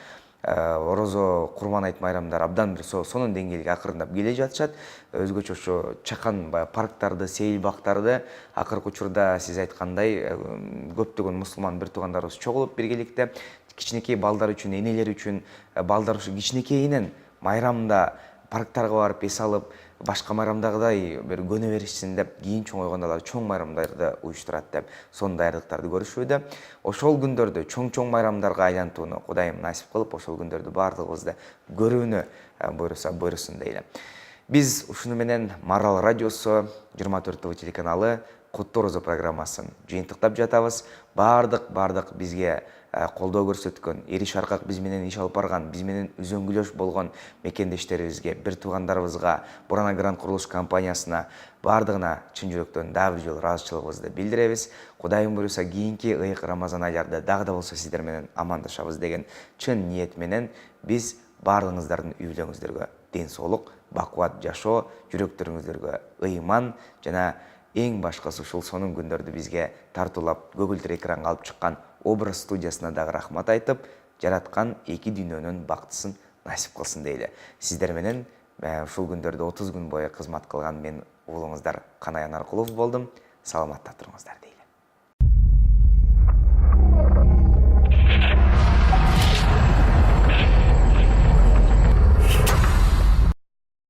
Орозо курман айт майрамдар абдан бир сонун деңгээлге акырындап келе жатышат. Өзгөчө ошо чакан парктарды, сейил бактарды акыркы учурда сиз айткандай көптөгөн мусулман бир туугандарыбыз чогулуп биргеликте кичинекей балдар үчүн, энелер үчүн балдар ушу кичинекейинен майрамда парктарга барып эс алып, башка майрамдагыдай бир көнө беришсин деп, кийин чоңойгондо алар чоң майрамдарды уюштурат деп, сонун даярдыктарды көрүшүүдө. Ошол күндөрдү чоң-чоң майрамдарга айлантууну Кудайым насип кылып, ошол күндөрдү бардыгыбызды көрүүнү буйрусун дейли. Биз ушуну менен Марал радиосу 24 телеканалы куттуу ораза программасын жыйынтыктап жатабыз. Бардык бизге колдоо көрсөткөн, эри шаркак биз менен иш алып барган, биз менен үзөңгүлөш болгон мекендештерибизге, бир туугандарыбызга, Бурана Грант курулуш компаниясына бардыгына чын жүрөктөн дагы бир жолу ыраазычылыгыбызды билдиребиз. Кудайым буюрса кийинки ыйык Рамазан айларда дагы да болсо сиздер менен амандашабыз деген чын ниет менен биз бардыгыңыздардын үй бүлөңүздөргө ден соолук, бакубат жашоо, жүрөктөрүңүздөргө ыйман жана эң башкысы ушул сонун күндөрдү бизге тартуулап көгүлдөр экранга алып чыккан Образ студиясына дагы рахмат айтып, жараткан эки дүйнөнүн бактысын насип кылсын дейли. Сиздер менен ушул күндөрдө 30 күн бою кызмат кылган мен уулуңуздар Канай Анаркулов болдум. Саламатта туруңуздар дейли.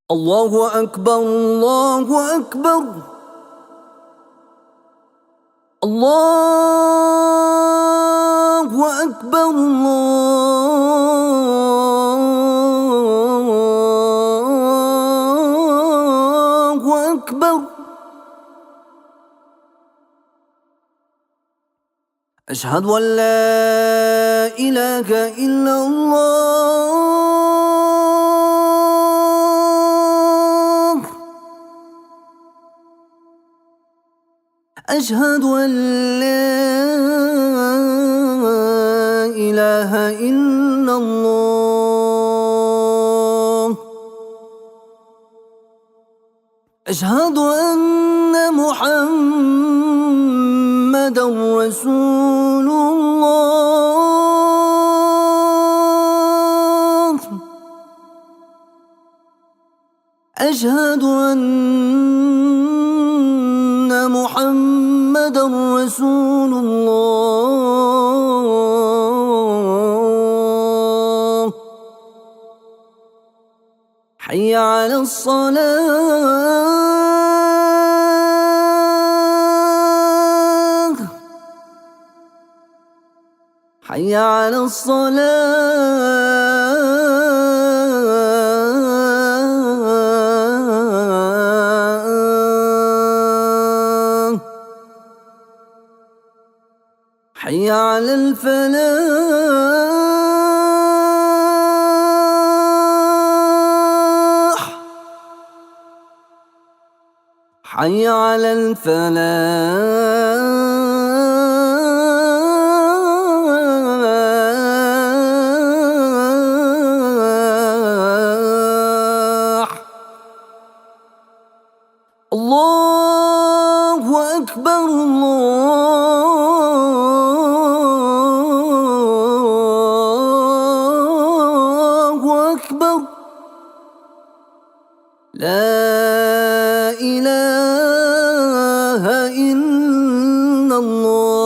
Allahu akbar, Allahu akbar. Allahu akbar, Allahu akbar. Ashhadu an la ilaha illallah. أشهد أن لا إله إلا الله. أشهد أن محمدا رسول الله. أشهد أن محمد رسول الله. حي على الصلاة. حي على حي على الفلاح. حي على الفلاح. الله أكبر، الله أكبر. لا إله إلا الله.